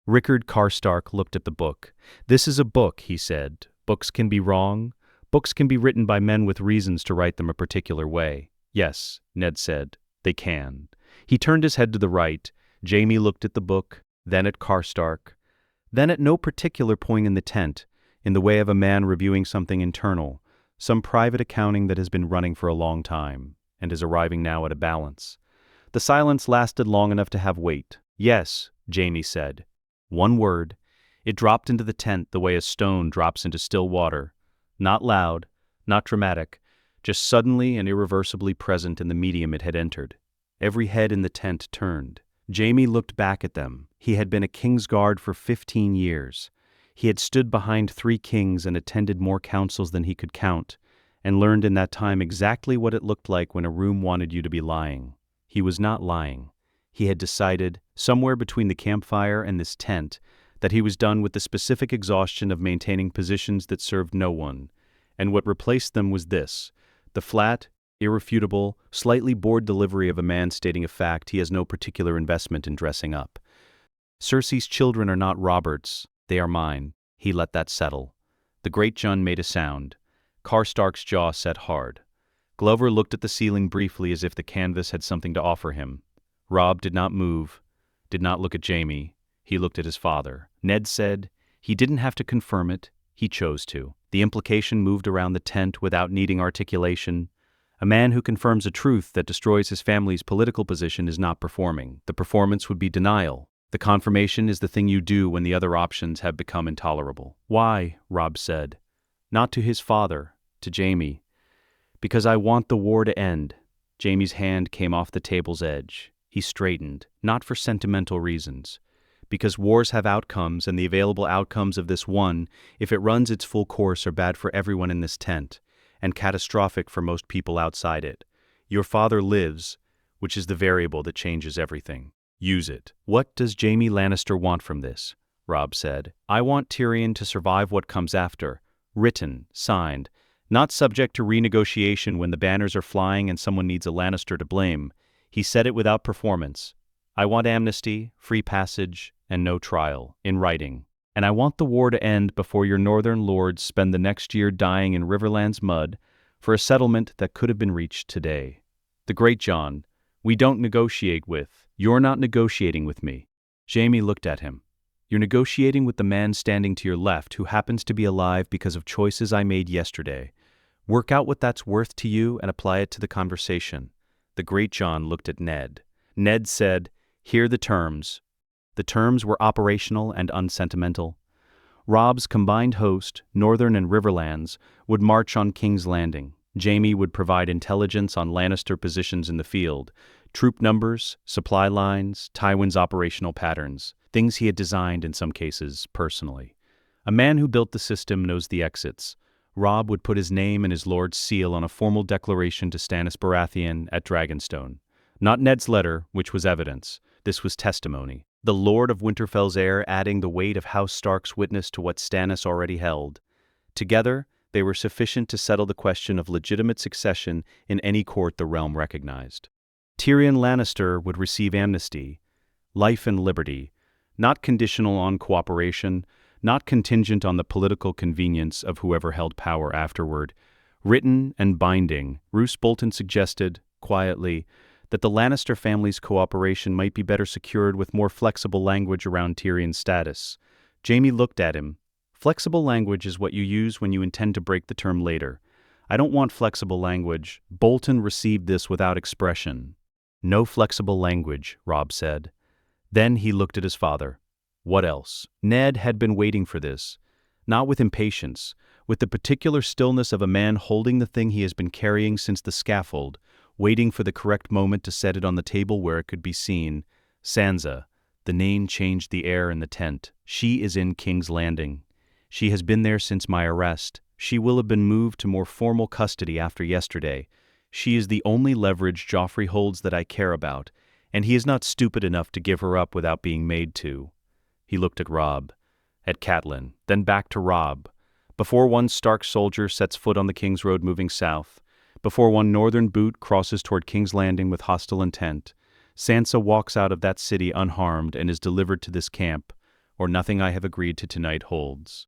Rickard Karstark looked at the book. This is a book, he said. Books can be wrong. Books can be written by men with reasons to write them a particular way. Yes, Ned said, they can. He turned his head to the right. Jaime looked at the book, then at Karstark, then at no particular point in the tent, in the way of a man reviewing something internal, some private accounting that has been running for a long time, and is arriving now at a balance. The silence lasted long enough to have weight. Yes, Jaime said. One word. It dropped into the tent the way a stone drops into still water. Not loud, not dramatic, just suddenly and irreversibly present in the medium it had entered. Every head in the tent turned. Jaime looked back at them. He had been a king's guard for 15 years. He had stood behind 3 kings and attended more councils than he could count, and learned in that time exactly what it looked like when a room wanted you to be lying. He was not lying. He had decided, somewhere between the campfire and this tent, that he was done with the specific exhaustion of maintaining positions that served no one, and what replaced them was this, the flat, irrefutable, slightly bored delivery of a man stating a fact he has no particular investment in dressing up. Cersei's children are not Robert's, they are mine. He let that settle. The great Jon made a sound. Karstark's jaw set hard. Glover looked at the ceiling briefly as if the canvas had something to offer him. Robb did not move, did not look at Jaime. He looked at his father. Ned said he didn't have to confirm it, he chose to. The implication moved around the tent without needing articulation. A man who confirms a truth that destroys his family's political position is not performing. The performance would be denial. The confirmation is the thing you do when the other options have become intolerable. Why? Robb said. Not to his father, to Jaime. Because I want the war to end. Jaime's hand came off the table's edge. He straightened, not for sentimental reasons. Because wars have outcomes, and the available outcomes of this one, if it runs its full course, are bad for everyone in this tent, and catastrophic for most people outside it. Your father lives, which is the variable that changes everything. Use it. What does Jaime Lannister want from this? Robb said. I want Tyrion to survive what comes after. Written, signed, not subject to renegotiation when the banners are flying and someone needs a Lannister to blame. He said it without performance. I want amnesty, free passage, and no trial, in writing. And I want the war to end before your northern lords spend the next year dying in Riverland's mud for a settlement that could have been reached today. The great Jon, we don't negotiate with. You're not negotiating with me. Jaime looked at him. You're negotiating with the man standing to your left who happens to be alive because of choices I made yesterday. Work out what that's worth to you and apply it to the conversation. The great Jon looked at Ned. Ned said, "Hear the terms." The terms were operational and unsentimental. Robb's combined host, Northern and Riverlands, would march on King's Landing. Jaime would provide intelligence on Lannister positions in the field, troop numbers, supply lines, Tywin's operational patterns, things he had designed in some cases personally. A man who built the system knows the exits. Robb would put his name and his lord's seal on a formal declaration to Stannis Baratheon at Dragonstone. Not Ned's letter, which was evidence. This was testimony. The Lord of Winterfell's heir adding the weight of House Stark's witness to what Stannis already held. Together, they were sufficient to settle the question of legitimate succession in any court the realm recognized. Tyrion Lannister would receive amnesty, life and liberty, not conditional on cooperation, not contingent on the political convenience of whoever held power afterward. Written and binding, Roose Bolton suggested, quietly, that the Lannister family's cooperation might be better secured with more flexible language around Tyrion's status. Jaime looked at him. Flexible language is what you use when you intend to break the term later. I don't want flexible language. Bolton received this without expression. No flexible language, Robb said. Then he looked at his father. What else? Ned had been waiting for this. Not with impatience, with the particular stillness of a man holding the thing he has been carrying since the scaffold, waiting for the correct moment to set it on the table where it could be seen. Sansa. The name changed the air in the tent. She is in King's Landing. She has been there since my arrest. She will have been moved to more formal custody after yesterday. She is the only leverage Joffrey holds that I care about, and he is not stupid enough to give her up without being made to. He looked at Robb, at Catelyn, then back to Robb. Before one Stark soldier sets foot on the King's Road moving south, before one northern boot crosses toward King's Landing with hostile intent, Sansa walks out of that city unharmed and is delivered to this camp, or nothing I have agreed to tonight holds.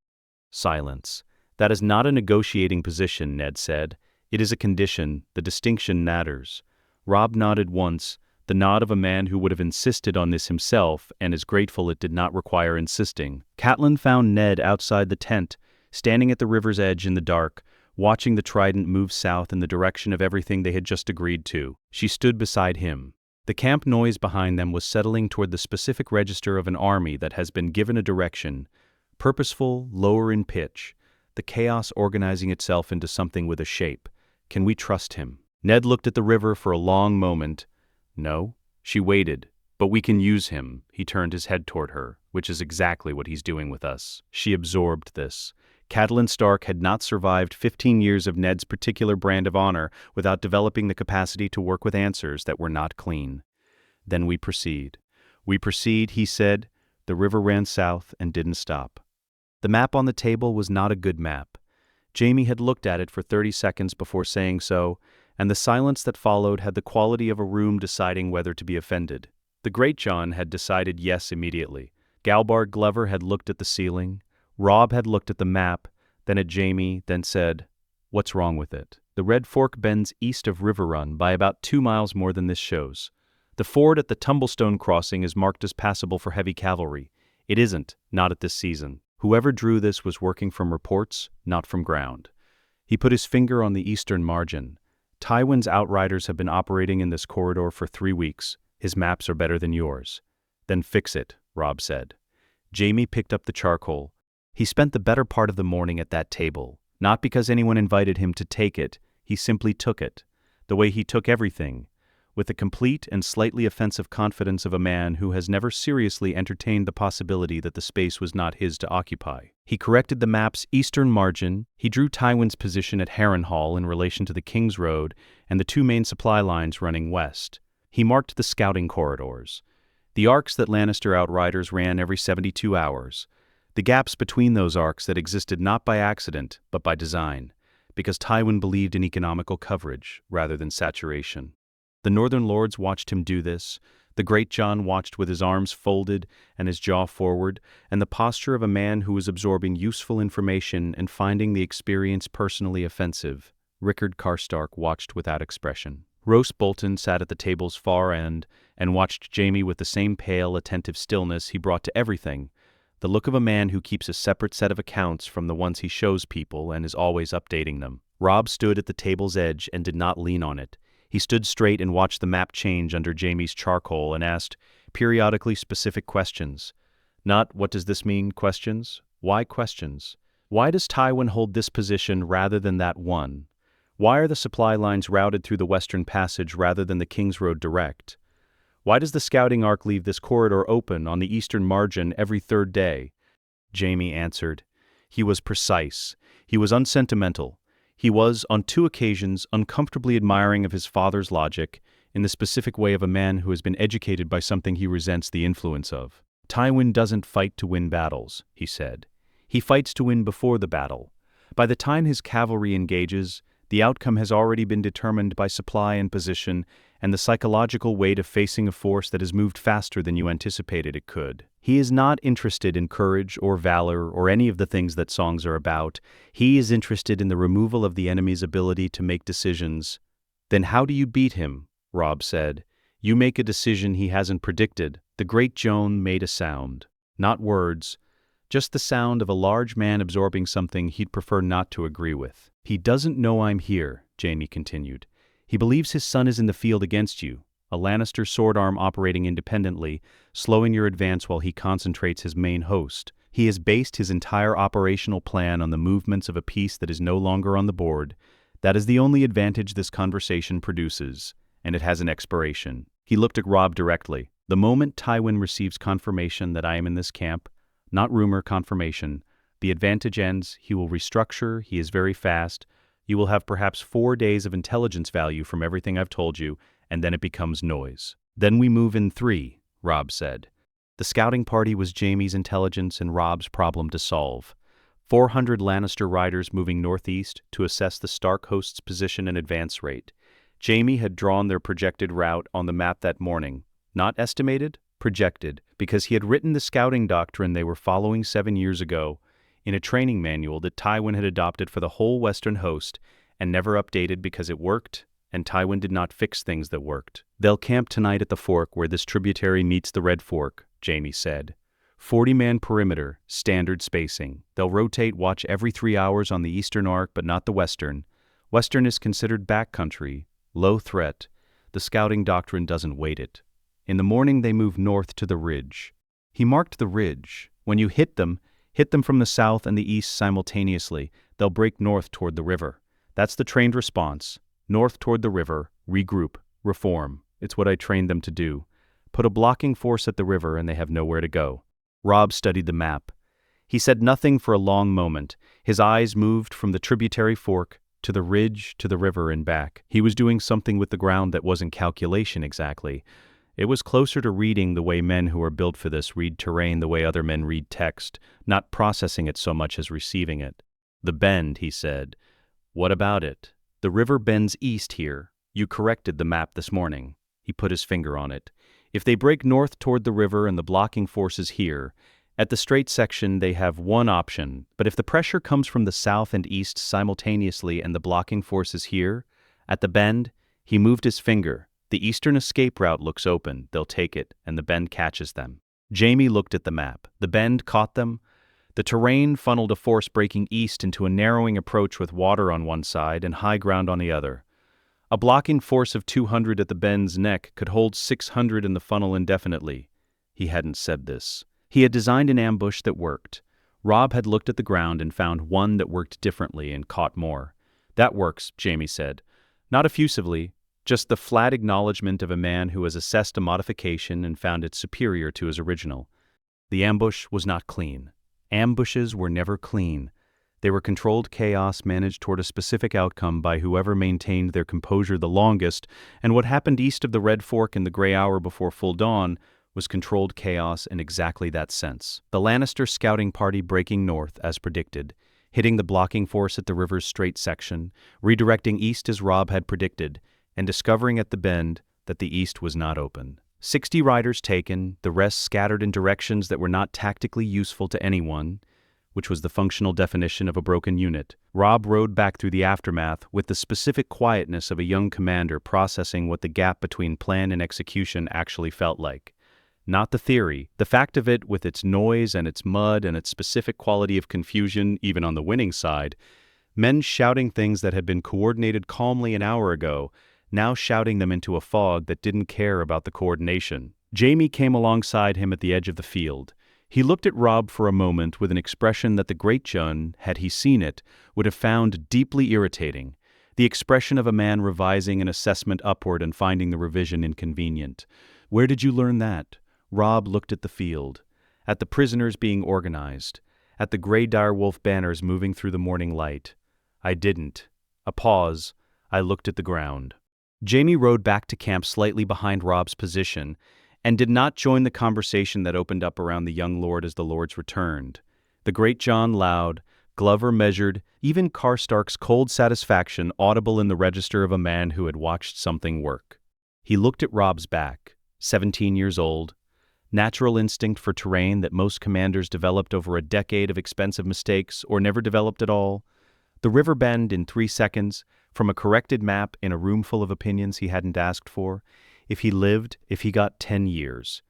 Silence. That is not a negotiating position, Ned said. It is a condition. The distinction matters. Robb nodded once, the nod of a man who would have insisted on this himself and is grateful it did not require insisting. Catelyn found Ned outside the tent, standing at the river's edge in the dark, watching the trident move south in the direction of everything they had just agreed to. She stood beside him. The camp noise behind them was settling toward the specific register of an army that has been given a direction, purposeful, lower in pitch, the chaos organizing itself into something with a shape. Can we trust him? Ned looked at the river for a long moment. No. She waited. But we can use him. He turned his head toward her, which is exactly what he's doing with us. She absorbed this. Catelyn Stark had not survived 15 years of Ned's particular brand of honor without developing the capacity to work with answers that were not clean. Then we proceed. We proceed, he said. The river ran south and didn't stop. The map on the table was not a good map. Jaime had looked at it for 30 seconds before saying so, and the silence that followed had the quality of a room deciding whether to be offended. The great Jon had decided yes immediately. Galbard Glover had looked at the ceiling. Robb had looked at the map, then at Jaime, then said, "What's wrong with it?" The Red Fork bends east of River Run by about 2 miles more than this shows. The ford at the Tumblestone Crossing is marked as passable for heavy cavalry. It isn't, not at this season. Whoever drew this was working from reports, not from ground. He put his finger on the eastern margin. Tywin's outriders have been operating in this corridor for 3 weeks. His maps are better than yours. Then fix it, Robb said. Jaime picked up the charcoal. He spent the better part of the morning at that table, not because anyone invited him to take it. He simply took it, the way he took everything, with the complete and slightly offensive confidence of a man who has never seriously entertained the possibility that the space was not his to occupy. He corrected the map's eastern margin. He drew Tywin's position at Harrenhal in relation to the King's Road and the 2 main supply lines running west. He marked the scouting corridors, the arcs that Lannister outriders ran every 72 hours, the gaps between those arcs that existed not by accident but by design, because Tywin believed in economical coverage rather than saturation. The Northern Lords watched him do this. The great Jon watched with his arms folded and his jaw forward, and the posture of a man who was absorbing useful information and finding the experience personally offensive. Rickard Karstark watched without expression. Roose Bolton sat at the table's far end and watched Jaime with the same pale, attentive stillness he brought to everything, the look of a man who keeps a separate set of accounts from the ones he shows people and is always updating them. Robb stood at the table's edge and did not lean on it. He stood straight and watched the map change under Jaime's charcoal and asked periodically specific questions. Not "what does this mean" questions. Why questions? Why does Tywin hold this position rather than that one? Why are the supply lines routed through the Western Passage rather than the King's Road direct? Why does the scouting arc leave this corridor open on the eastern margin every third day? Jaime answered. He was precise. He was unsentimental. He was, on 2 occasions, uncomfortably admiring of his father's logic, in the specific way of a man who has been educated by something he resents the influence of. Tywin doesn't fight to win battles, he said. He fights to win before the battle. By the time his cavalry engages, the outcome has already been determined by supply and position and the psychological weight of facing a force that has moved faster than you anticipated it could. He is not interested in courage or valor or any of the things that songs are about. He is interested in the removal of the enemy's ability to make decisions. Then how do you beat him? Robb said. You make a decision he hasn't predicted. The great Jon made a sound. Not words. Just the sound of a large man absorbing something he'd prefer not to agree with. He doesn't know I'm here, Jaime continued. He believes his son is in the field against you, a Lannister sword arm operating independently, slowing your advance while he concentrates his main host. He has based his entire operational plan on the movements of a piece that is no longer on the board. That is the only advantage this conversation produces, and it has an expiration. He looked at Robb directly. The moment Tywin receives confirmation that I am in this camp, not rumor, confirmation, the advantage ends. He will restructure. He is very fast. You will have perhaps 4 days of intelligence value from everything I've told you, and then it becomes noise. Then we move in 3, Robb said. The scouting party was Jaime's intelligence and Robb's problem to solve. 400 Lannister riders moving northeast to assess the Stark host's position and advance rate. Jaime had drawn their projected route on the map that morning. Not estimated, projected, because he had written the scouting doctrine they were following 7 years ago in a training manual that Tywin had adopted for the whole Western host and never updated because it worked, and Tywin did not fix things that worked. They'll camp tonight at the fork where this tributary meets the Red Fork, Jaime said. 40-man perimeter, standard spacing. They'll rotate watch every 3 hours on the eastern arc but not the western. Western is considered backcountry, low threat. The scouting doctrine doesn't weight it. In the morning they move north to the ridge. He marked the ridge. When you hit them from the south and the east simultaneously. They'll break north toward the river. That's the trained response. North toward the river, regroup, reform. It's what I trained them to do. Put a blocking force at the river and they have nowhere to go. Robb studied the map. He said nothing for a long moment. His eyes moved from the tributary fork to the ridge to the river and back. He was doing something with the ground that wasn't calculation exactly. It was closer to reading the way men who are built for this read terrain the way other men read text, not processing it so much as receiving it. The bend, he said. What about it? The river bends east here. You corrected the map this morning. He put his finger on it. If they break north toward the river and the blocking force is here, at the straight section they have one option, but if the pressure comes from the south and east simultaneously and the blocking force is here, at the bend, he moved his finger. The eastern escape route looks open, they'll take it, and the bend catches them. Jaime looked at the map. The bend caught them. The terrain funneled a force breaking east into a narrowing approach with water on one side and high ground on the other. A blocking force of 200 at the bend's neck could hold 600 in the funnel indefinitely. He hadn't said this. He had designed an ambush that worked. Robb had looked at the ground and found one that worked differently and caught more. That works, Jaime said. Not effusively, just the flat acknowledgement of a man who has assessed a modification and found it superior to his original. The ambush was not clean. Ambushes were never clean. They were controlled chaos managed toward a specific outcome by whoever maintained their composure the longest, and what happened east of the Red Fork in the gray hour before full dawn was controlled chaos in exactly that sense. The Lannister scouting party breaking north, as predicted, hitting the blocking force at the river's straight section, redirecting east as Robb had predicted, and discovering at the bend that the east was not open. 60 riders taken, the rest scattered in directions that were not tactically useful to anyone, which was the functional definition of a broken unit. Robb rode back through the aftermath with the specific quietness of a young commander processing what the gap between plan and execution actually felt like. Not the theory, the fact of it with its noise and its mud and its specific quality of confusion, even on the winning side, Men shouting things that had been coordinated calmly an hour ago, now shouting them into a fog that didn't care about the coordination. Jaime came alongside him at the edge of the field. He looked at Robb for a moment with an expression that the great Jon, had he seen it, would have found deeply irritating. The expression of a man revising an assessment upward and finding the revision inconvenient. "Where did you learn that?" Robb looked at the field, at the prisoners being organized, at the gray direwolf banners moving through the morning light. "I didn't." A pause. I looked at the ground. Jaime rode back to camp slightly behind Robb's position, and did not join the conversation that opened up around the young lord as the lords returned. The great Jon loud, Glover measured, even Karstark's cold satisfaction audible in the register of a man who had watched something work. He looked at Robb's back, 17 years old, natural instinct for terrain that most commanders developed over a decade of expensive mistakes or never developed at all. The river bend in 3 seconds, from a corrected map in a room full of opinions he hadn't asked for. If he lived, if he got 10 years.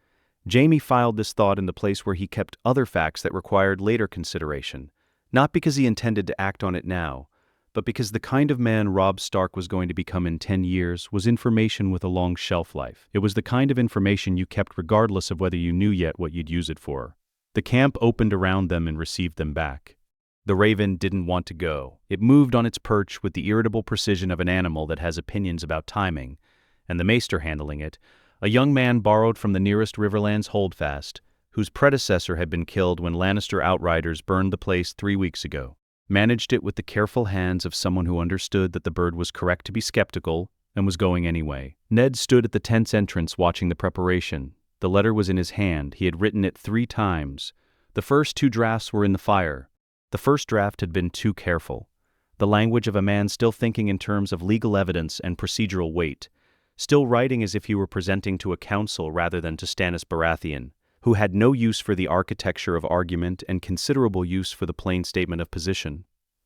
Jaime filed this thought in the place where he kept other facts that required later consideration, not because he intended to act on it now, but because the kind of man Robb Stark was going to become in 10 years was information with a long shelf life. It was the kind of information you kept regardless of whether you knew yet what you'd use it for. The camp opened around them and received them back. The raven didn't want to go. It moved on its perch with the irritable precision of an animal that has opinions about timing, and the maester handling it, a young man borrowed from the nearest Riverlands holdfast, whose predecessor had been killed when Lannister outriders burned the place 3 weeks ago, managed it with the careful hands of someone who understood that the bird was correct to be skeptical and was going anyway. Ned stood at the tent's entrance watching the preparation. The letter was in his hand. He had written it 3 times. The first 2 drafts were in the fire. The first draft had been too careful. The language of a man still thinking in terms of legal evidence and procedural weight, still writing as if he were presenting to a council rather than to Stannis Baratheon, who had no use for the architecture of argument and considerable use for the plain statement of position.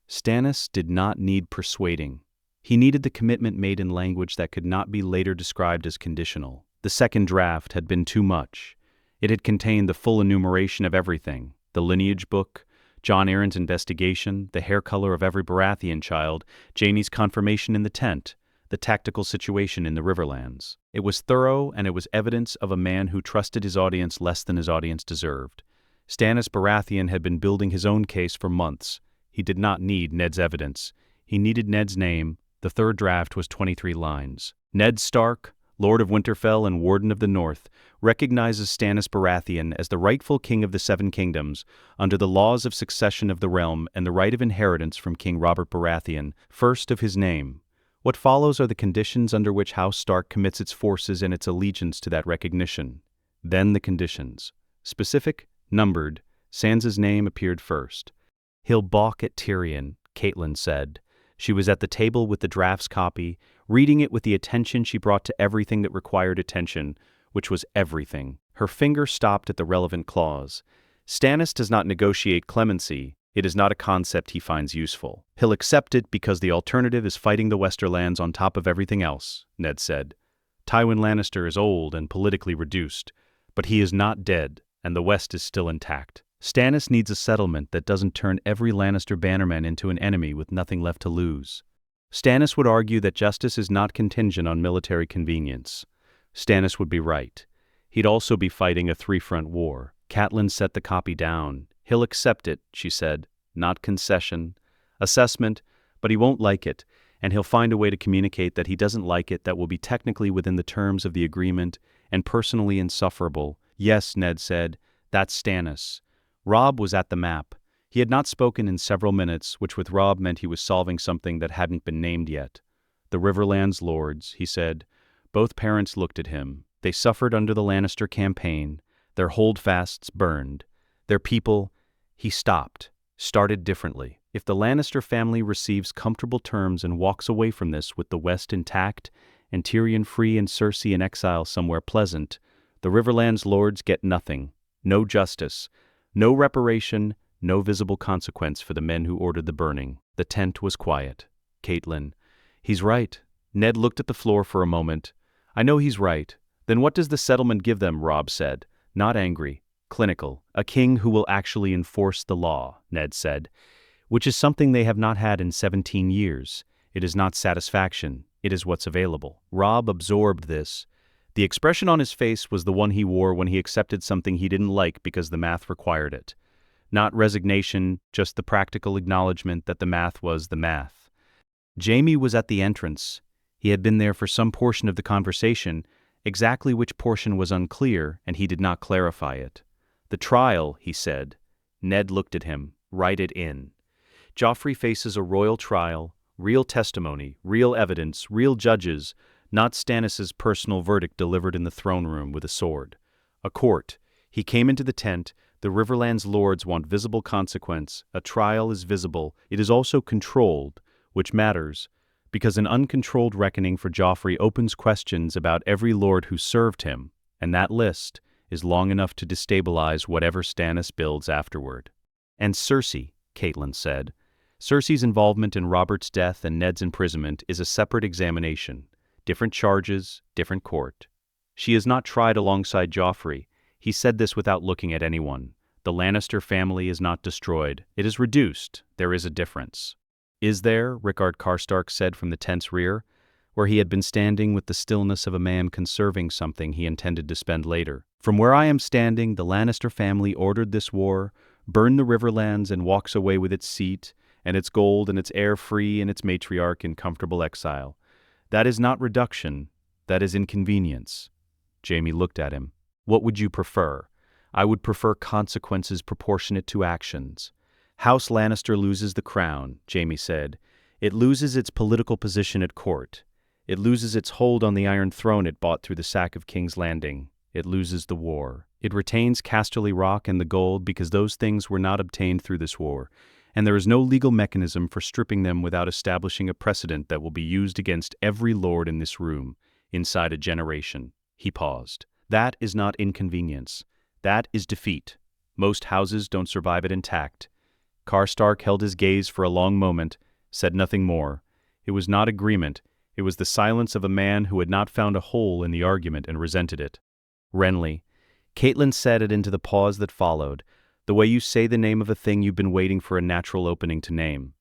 Stannis did not need persuading. He needed the commitment made in language that could not be later described as conditional. The second draft had been too much. It had contained the full enumeration of everything: the lineage book, Jon Arryn's investigation, the hair color of every Baratheon child, Jaime's confirmation in the tent, the tactical situation in the Riverlands. It was thorough, and it was evidence of a man who trusted his audience less than his audience deserved. Stannis Baratheon had been building his own case for months. He did not need Ned's evidence. He needed Ned's name. The third draft was 23 lines. Ned Stark, Lord of Winterfell and Warden of the North, recognizes Stannis Baratheon as the rightful king of the 7 kingdoms, under the laws of succession of the realm and the right of inheritance from King Robert Baratheon, first of his name. What follows are the conditions under which House Stark commits its forces and its allegiance to that recognition. Then the conditions. Specific, numbered, Sansa's name appeared first. "He'll balk at Tyrion," Catelyn said. She was at the table with the draft's copy, reading it with the attention she brought to everything that required attention, which was everything. Her finger stopped at the relevant clause. Stannis does not negotiate clemency. It is not a concept he finds useful. He'll accept it because the alternative is fighting the Westerlands on top of everything else, Ned said. Tywin Lannister is old and politically reduced, but he is not dead, and the West is still intact. Stannis needs a settlement that doesn't turn every Lannister bannerman into an enemy with nothing left to lose. Stannis would argue that justice is not contingent on military convenience. Stannis would be right. He'd also be fighting a 3-front war. Catelyn set the copy down. "He'll accept it," she said. "Not concession. Assessment, but he won't like it, and he'll find a way to communicate that he doesn't like it that will be technically within the terms of the agreement and personally insufferable." "Yes," Ned said. "That's Stannis." Robb was at the map. He had not spoken in several minutes, which with Robb meant he was solving something that hadn't been named yet. "The Riverlands lords," he said. Both parents looked at him. They suffered under the Lannister campaign. Their holdfasts burned. Their people. He stopped, started differently. If the Lannister family receives comfortable terms and walks away from this with the West intact and Tyrion free and Cersei in exile somewhere pleasant, the Riverlands lords get nothing. No justice, no reparation, no visible consequence for the men who ordered the burning. The tent was quiet. Catelyn. "He's right." Ned looked at the floor for a moment. "I know he's right. Then what does the settlement give them?" Robb said. Not angry. Clinical. "A king who will actually enforce the law," Ned said. which is something they have not had in 17 years. It is not satisfaction, it is what's available. Robb absorbed this. The expression on his face was the one he wore when he accepted something he didn't like because the math required it. Not resignation, just the practical acknowledgement that the math was the math. Jaime was at the entrance. He had been there for some portion of the conversation. Exactly which portion was unclear, and he did not clarify it. "The trial," he said. Ned looked at him. "Write it in. Joffrey faces a royal trial, real testimony, real evidence, real judges, not Stannis' personal verdict delivered in the throne room with a sword. A court. He came into the tent. The Riverland's lords want visible consequence. A trial is visible. It is also controlled, which matters, because an uncontrolled reckoning for Joffrey opens questions about every lord who served him, and that list is long enough to destabilize whatever Stannis builds afterward." "And Cersei," Catelyn said. "Cersei's involvement in Robert's death and Ned's imprisonment is a separate examination. Different charges, different court. She is not tried alongside Joffrey." He said this without looking at anyone. "The Lannister family is not destroyed. It is reduced. There is a difference." "Is there?" Rickard Karstark said from the tent's rear, where he had been standing with the stillness of a man conserving something he intended to spend later. "From where I am standing, the Lannister family ordered this war, burned the Riverlands, and walks away with its seat, and its gold, and its heir free, and its matriarch in comfortable exile. That is not reduction, that is inconvenience." Jaime looked at him. "What would you prefer?" "I would prefer consequences proportionate to actions." "House Lannister loses the crown," Jaime said. "It loses its political position at court. It loses its hold on the Iron Throne it bought through the sack of King's Landing. It loses the war. It retains Casterly Rock and the gold because those things were not obtained through this war, and there is no legal mechanism for stripping them without establishing a precedent that will be used against every lord in this room, inside a generation." He paused. "That is not inconvenience. That is defeat. Most houses don't survive it intact." Karstark held his gaze for a long moment, said nothing more. It was not agreement. It was the silence of a man who had not found a hole in the argument and resented it. "Renly," Catelyn said it into the pause that followed, "the way you say the name of a thing you've been waiting for a natural opening to name."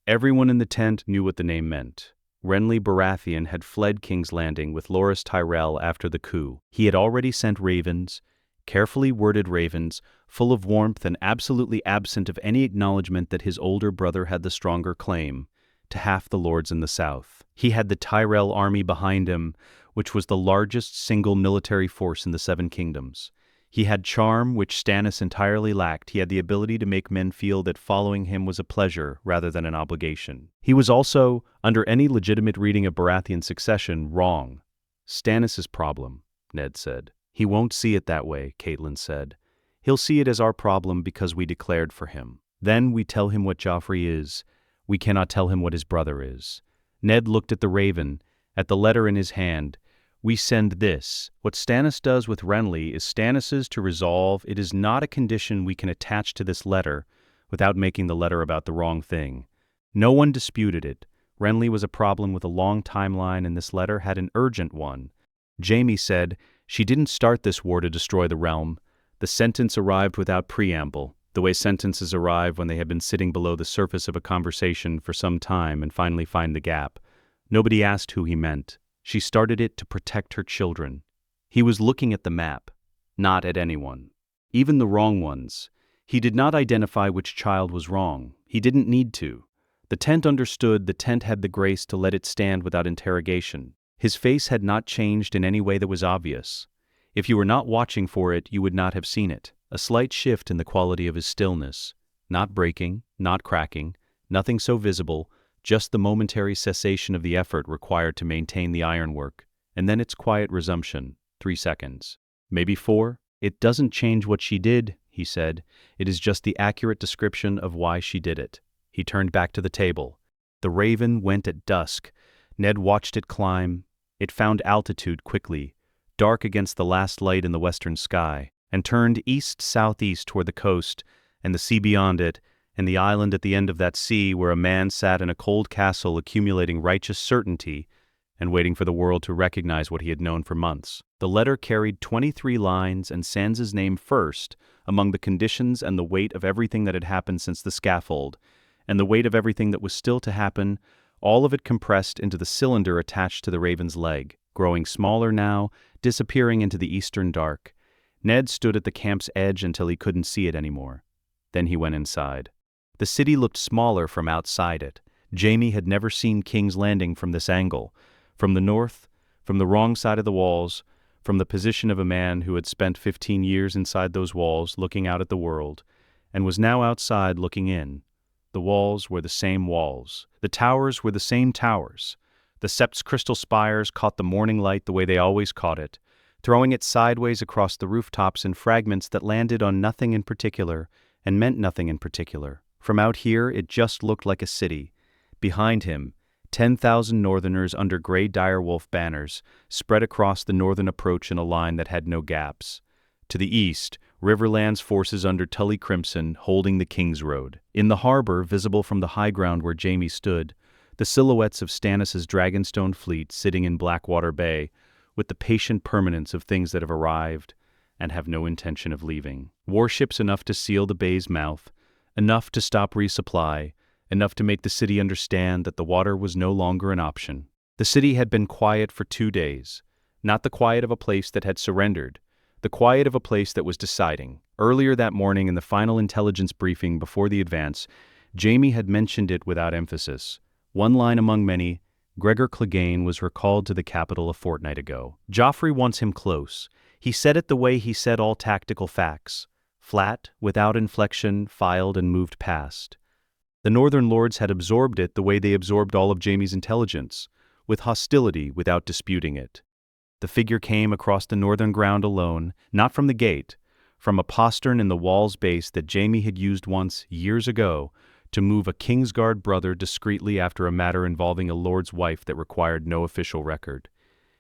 Everyone in the tent knew what the name meant. Renly Baratheon had fled King's Landing with Loras Tyrell after the coup. He had already sent ravens, carefully worded ravens, full of warmth and absolutely absent of any acknowledgement that his older brother had the stronger claim, to half the lords in the south. He had the Tyrell army behind him, which was the largest single military force in the Seven Kingdoms. He had charm, which Stannis entirely lacked. He had the ability to make men feel that following him was a pleasure rather than an obligation. He was also, under any legitimate reading of Baratheon succession, wrong. "Stannis' problem," Ned said. "He won't see it that way," Catelyn said. "He'll see it as our problem because we declared for him. Then we tell him what Joffrey is. We cannot tell him what his brother is." Ned looked at the raven, at the letter in his hand. "We send this. What Stannis does with Renly is Stannis's to resolve. It is not a condition we can attach to this letter without making the letter about the wrong thing." No one disputed it. Renly was a problem with a long timeline, and this letter had an urgent one. Jaime said, "She didn't start this war to destroy the realm. The sentence arrived without preamble, the way sentences arrive when they have been sitting below the surface of a conversation for some time and finally find the gap. Nobody asked who he meant. She started it to protect her children." He was looking at the map, not at anyone. Even the wrong ones. He did not identify which child was wrong. He didn't need to. The tent understood. The tent had the grace to let it stand without interrogation. His face had not changed in any way that was obvious. If you were not watching for it, you would not have seen it. A slight shift in the quality of his stillness. Not breaking, not cracking, nothing so visible, just the momentary cessation of the effort required to maintain the ironwork, and then its quiet resumption, 3 seconds. Maybe 4? "It doesn't change what she did," he said. "It is just the accurate description of why she did it." He turned back to the table. The raven went at dusk. Ned watched it climb. It found altitude quickly, dark against the last light in the western sky, and turned east-southeast toward the coast, and the sea beyond it, and the island at the end of that sea where a man sat in a cold castle accumulating righteous certainty and waiting for the world to recognize what he had known for months. The letter carried 23 lines and Sansa's name first among the conditions and the weight of everything that had happened since the scaffold, and the weight of everything that was still to happen, all of it compressed into the cylinder attached to the raven's leg, growing smaller now, disappearing into the eastern dark. Ned stood at the camp's edge until he couldn't see it anymore. Then he went inside. The city looked smaller from outside it. Jaime had never seen King's Landing from this angle. From the north, from the wrong side of the walls, from the position of a man who had spent 15 years inside those walls looking out at the world, and was now outside looking in. The walls were the same walls. The towers were the same towers. The sept's crystal spires caught the morning light the way they always caught it, throwing it sideways across the rooftops in fragments that landed on nothing in particular and meant nothing in particular. From out here, it just looked like a city. Behind him, 10,000 Northerners under gray direwolf banners spread across the northern approach in a line that had no gaps. To the east, Riverland's forces under Tully Crimson holding the King's Road. In the harbor, visible from the high ground where Jaime stood, the silhouettes of Stannis' Dragonstone fleet sitting in Blackwater Bay, with the patient permanence of things that have arrived and have no intention of leaving. Warships enough to seal the bay's mouth, enough to stop resupply, enough to make the city understand that the water was no longer an option. The city had been quiet for 2 days, not the quiet of a place that had surrendered, the quiet of a place that was deciding. Earlier that morning in the final intelligence briefing before the advance, Jaime had mentioned it without emphasis. One line among many, Gregor Clegane was recalled to the capital a fortnight ago. Joffrey wants him close. He said it the way he said all tactical facts. Flat, without inflection, filed and moved past. The Northern Lords had absorbed it the way they absorbed all of Jaime's intelligence, with hostility without disputing it. The figure came across the northern ground alone, not from the gate, from a postern in the wall's base that Jaime had used once, years ago, to move a Kingsguard brother discreetly after a matter involving a lord's wife that required no official record.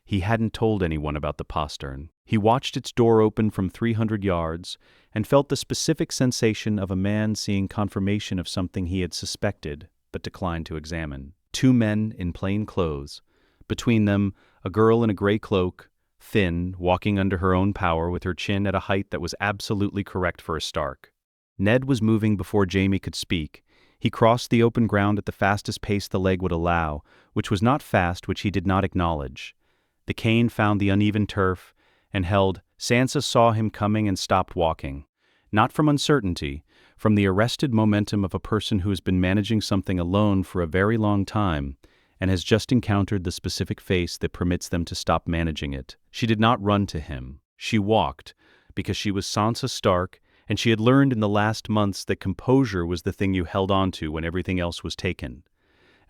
He hadn't told anyone about the postern. He watched its door open from 300 yards and felt the specific sensation of a man seeing confirmation of something he had suspected but declined to examine. 2 men in plain clothes. Between them, a girl in a gray cloak, thin, walking under her own power with her chin at a height that was absolutely correct for a Stark. Ned was moving before Jaime could speak. He crossed the open ground at the fastest pace the leg would allow, which was not fast, which he did not acknowledge. The cane found the uneven turf and held. Sansa saw him coming and stopped walking. Not from uncertainty, from the arrested momentum of a person who has been managing something alone for a very long time and has just encountered the specific face that permits them to stop managing it. She did not run to him. She walked, because she was Sansa Stark, and she had learned in the last months that composure was the thing you held on to when everything else was taken,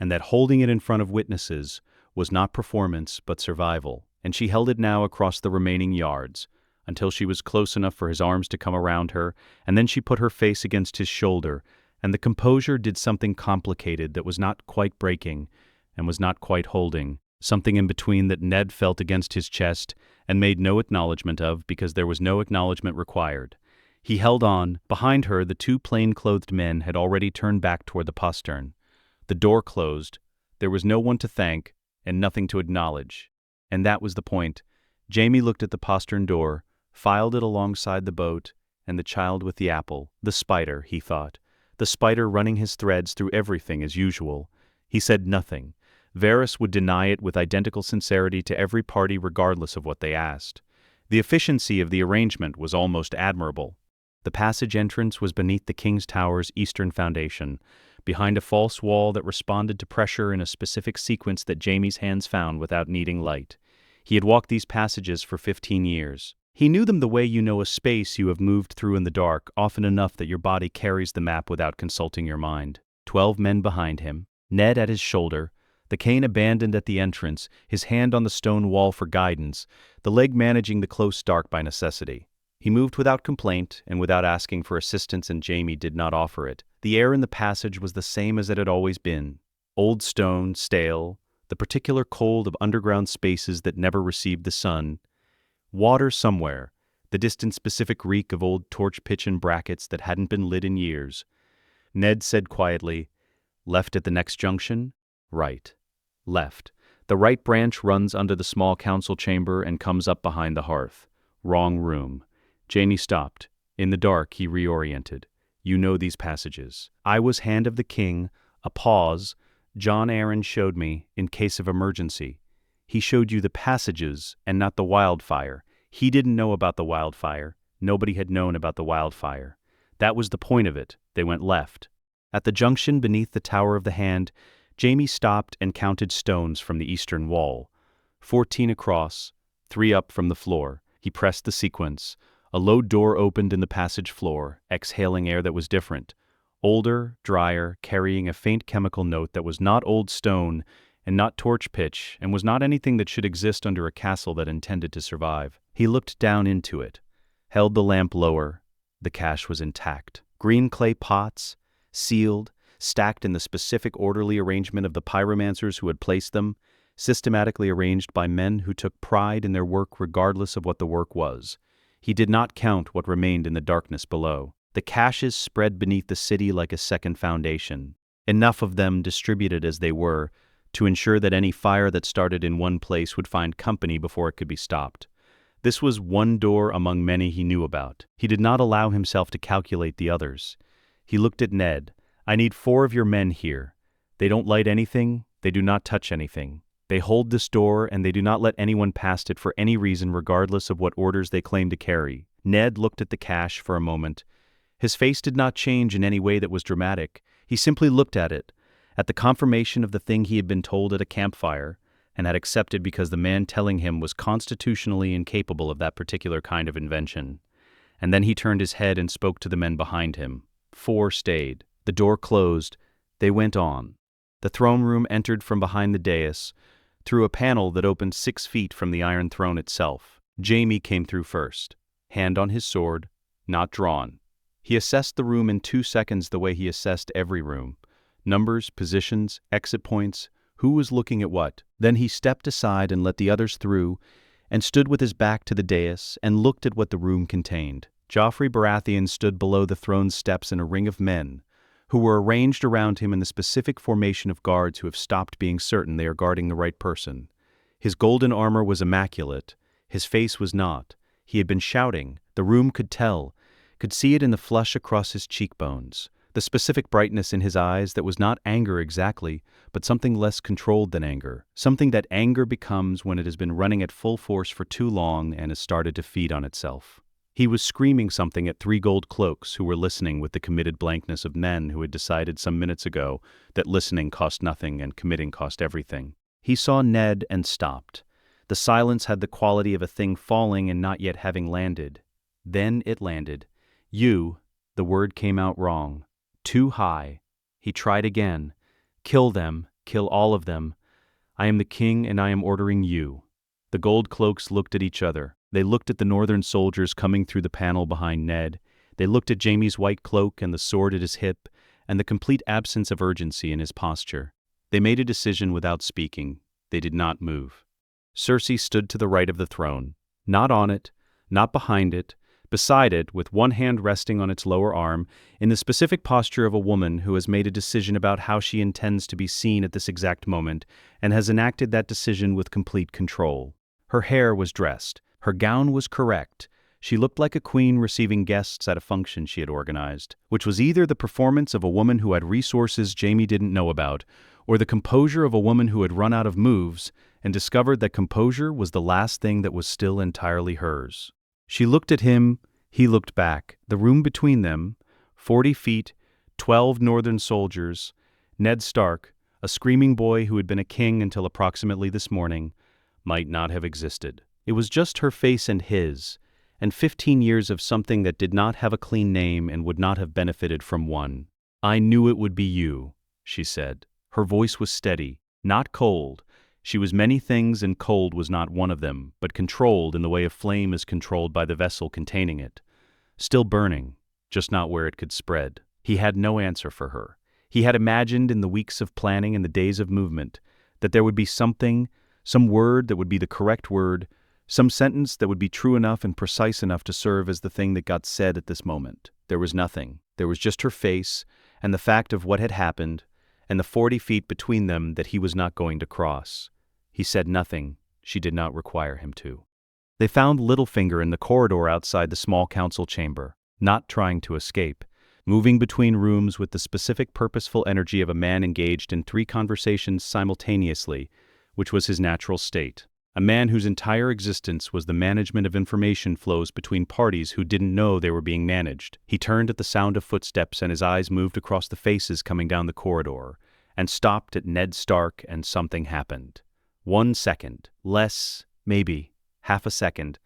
and that holding it in front of witnesses was not performance but survival. And she held it now across the remaining yards, until she was close enough for his arms to come around her, and then she put her face against his shoulder, and the composure did something complicated that was not quite breaking, and was not quite holding, something in between that Ned felt against his chest and made no acknowledgement of because there was no acknowledgement required. He held on. Behind her, the 2 plain-clothed men had already turned back toward the postern. The door closed. There was no one to thank, and nothing to acknowledge. And that was the point. Jaime looked at the postern door, filed it alongside the boat, and the child with the apple. The spider, he thought. The spider running his threads through everything as usual. He said nothing. Varys would deny it with identical sincerity to every party regardless of what they asked. The efficiency of the arrangement was almost admirable. The passage entrance was beneath the King's Tower's eastern foundation, behind a false wall that responded to pressure in a specific sequence that Jaime's hands found without needing light. He had walked these passages for 15 years. He knew them the way you know a space you have moved through in the dark often enough that your body carries the map without consulting your mind. 12 men behind him, Ned at his shoulder, the cane abandoned at the entrance, his hand on the stone wall for guidance, the leg managing the close dark by necessity. He moved without complaint and without asking for assistance, and Jaime did not offer it. The air in the passage was the same as it had always been. Old stone, stale, the particular cold of underground spaces that never received the sun. Water somewhere, the distant specific reek of old torch pitch and brackets that hadn't been lit in years. Ned said quietly, "Left at the next junction? Right. Left. The right branch runs under the small council chamber and comes up behind the hearth. Wrong room." Jaime stopped. In the dark, he reoriented. You know these passages. I was hand of the king. A pause. Jon Arryn showed me, in case of emergency. He showed you the passages and not the wildfire. He didn't know about the wildfire. Nobody had known about the wildfire. That was the point of it. They went left. At the junction beneath the Tower of the Hand, Jaime stopped and counted stones from the eastern wall. 14 across, 3 up from the floor. He pressed the sequence. A low door opened in the passage floor, exhaling air that was different. Older, drier, carrying a faint chemical note that was not old stone and not torch pitch and was not anything that should exist under a castle that intended to survive. He looked down into it, held the lamp lower. The cache was intact. Green clay pots, sealed, stacked in the specific orderly arrangement of the pyromancers who had placed them, systematically arranged by men who took pride in their work regardless of what the work was. He did not count what remained in the darkness below. The caches spread beneath the city like a second foundation, enough of them distributed as they were to ensure that any fire that started in one place would find company before it could be stopped. This was one door among many he knew about. He did not allow himself to calculate the others. He looked at Ned. I need 4 of your men here. They don't light anything, they do not touch anything. They hold this door and they do not let anyone past it for any reason regardless of what orders they claim to carry. Ned looked at the cache for a moment. His face did not change in any way that was dramatic. He simply looked at it, at the confirmation of the thing he had been told at a campfire, and had accepted because the man telling him was constitutionally incapable of that particular kind of invention. And then he turned his head and spoke to the men behind him. 4 stayed. The door closed. They went on. The throne room entered from behind the dais, through a panel that opened 6 feet from the Iron Throne itself. Jaime came through first, hand on his sword, not drawn. He assessed the room in 2 seconds the way he assessed every room. Numbers, positions, exit points, who was looking at what. Then he stepped aside and let the others through, and stood with his back to the dais and looked at what the room contained. Joffrey Baratheon stood below the throne's steps in a ring of men, who were arranged around him in the specific formation of guards who have stopped being certain they are guarding the right person. His golden armor was immaculate. His face was not. He had been shouting. The room could tell, could see it in the flush across his cheekbones, the specific brightness in his eyes that was not anger exactly, but something less controlled than anger, something that anger becomes when it has been running at full force for too long and has started to feed on itself. He was screaming something at 3 gold cloaks who were listening with the committed blankness of men who had decided some minutes ago that listening cost nothing and committing cost everything. He saw Ned and stopped. The silence had the quality of a thing falling and not yet having landed. Then it landed. The word came out wrong. Too high. He tried again. Kill them, kill all of them. I am the king and I am ordering you. The gold cloaks looked at each other. They looked at the northern soldiers coming through the panel behind Ned. They looked at Jaime's white cloak and the sword at his hip and the complete absence of urgency in his posture. They made a decision without speaking. They did not move. Cersei stood to the right of the throne, not on it, not behind it, beside it, with one hand resting on its lower arm, in the specific posture of a woman who has made a decision about how she intends to be seen at this exact moment and has enacted that decision with complete control. Her hair was dressed. Her gown was correct. She looked like a queen receiving guests at a function she had organized, which was either the performance of a woman who had resources Jaime didn't know about, or the composure of a woman who had run out of moves and discovered that composure was the last thing that was still entirely hers. She looked at him, he looked back. The room between them, 40 feet, 12 northern soldiers, Ned Stark, a screaming boy who had been a king until approximately this morning, might not have existed. It was just her face and his, and 15 years of something that did not have a clean name and would not have benefited from one. I knew it would be you, she said. Her voice was steady, not cold. She was many things and cold was not one of them, but controlled in the way a flame is controlled by the vessel containing it. Still burning, just not where it could spread. He had no answer for her. He had imagined in the weeks of planning and the days of movement that there would be something, some word that would be the correct word, some sentence that would be true enough and precise enough to serve as the thing that got said at this moment. There was nothing. There was just her face and the fact of what had happened and the 40 feet between them that he was not going to cross. He said nothing. She did not require him to. They found Littlefinger in the corridor outside the small council chamber, not trying to escape, moving between rooms with the specific purposeful energy of a man engaged in 3 conversations simultaneously, which was his natural state. A man whose entire existence was the management of information flows between parties who didn't know they were being managed. He turned at the sound of footsteps and his eyes moved across the faces coming down the corridor, and stopped at Ned Stark, and something happened. 1 second, less, maybe, half a second.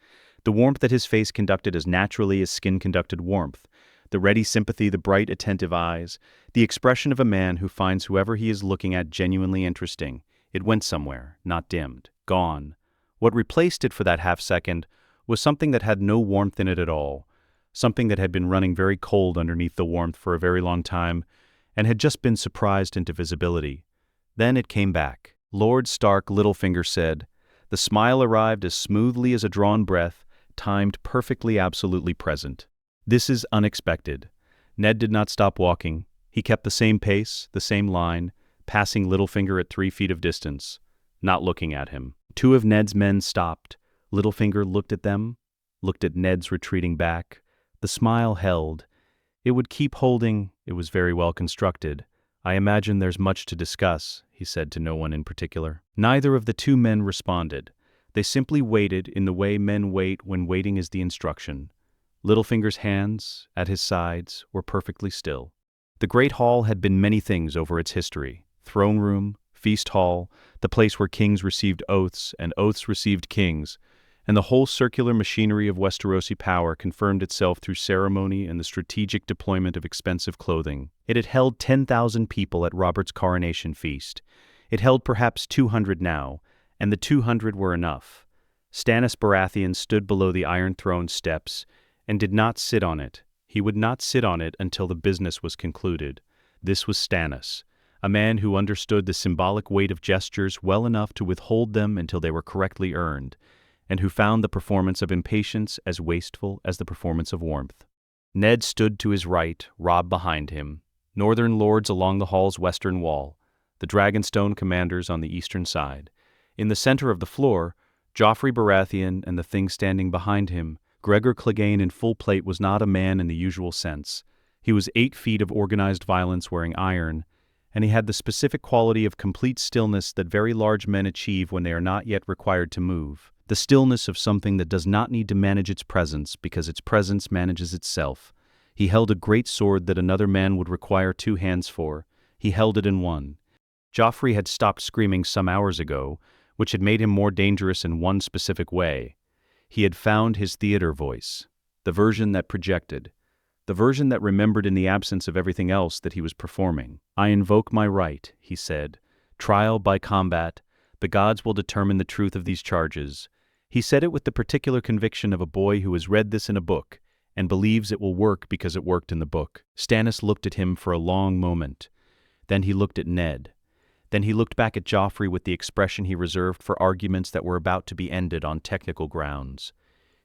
The warmth at his face conducted as naturally as skin conducted warmth. The ready sympathy, the bright, attentive eyes, the expression of a man who finds whoever he is looking at genuinely interesting. It went somewhere, not dimmed, gone. What replaced it for that half second was something that had no warmth in it at all, something that had been running very cold underneath the warmth for a very long time and had just been surprised into visibility. Then it came back. Lord Stark, Littlefinger said. The smile arrived as smoothly as a drawn breath, timed perfectly, absolutely present. This is unexpected. Ned did not stop walking. He kept the same pace, the same line, passing Littlefinger at 3 feet of distance, not looking at him. 2 of Ned's men stopped. Littlefinger looked at them, looked at Ned's retreating back. The smile held. It would keep holding. It was very well constructed. I imagine there's much to discuss, he said to no one in particular. Neither of the 2 men responded. They simply waited in the way men wait when waiting is the instruction. Littlefinger's hands, at his sides, were perfectly still. The Great Hall had been many things over its history. Throne room, feast hall, the place where kings received oaths and oaths received kings, and the whole circular machinery of Westerosi power confirmed itself through ceremony and the strategic deployment of expensive clothing. It had held 10,000 people at Robert's coronation feast. It held perhaps 200 now, and the 200 were enough. Stannis Baratheon stood below the Iron Throne steps and did not sit on it. He would not sit on it until the business was concluded. This was Stannis, a man who understood the symbolic weight of gestures well enough to withhold them until they were correctly earned, and who found the performance of impatience as wasteful as the performance of warmth. Ned stood to his right, Robb behind him, northern lords along the hall's western wall, the Dragonstone commanders on the eastern side. In the center of the floor, Joffrey Baratheon, and the thing standing behind him, Gregor Clegane in full plate, was not a man in the usual sense. He was 8 feet of organized violence wearing iron, and he had the specific quality of complete stillness that very large men achieve when they are not yet required to move. The stillness of something that does not need to manage its presence because its presence manages itself. He held a great sword that another man would require 2 hands for. He held it in one. Joffrey had stopped screaming some hours ago, which had made him more dangerous in one specific way. He had found his theater voice, the version that projected, the version that remembered in the absence of everything else that he was performing. I invoke my right, he said. Trial by combat. The gods will determine the truth of these charges. He said it with the particular conviction of a boy who has read this in a book and believes it will work because it worked in the book. Stannis looked at him for a long moment. Then he looked at Ned. Then he looked back at Joffrey with the expression he reserved for arguments that were about to be ended on technical grounds.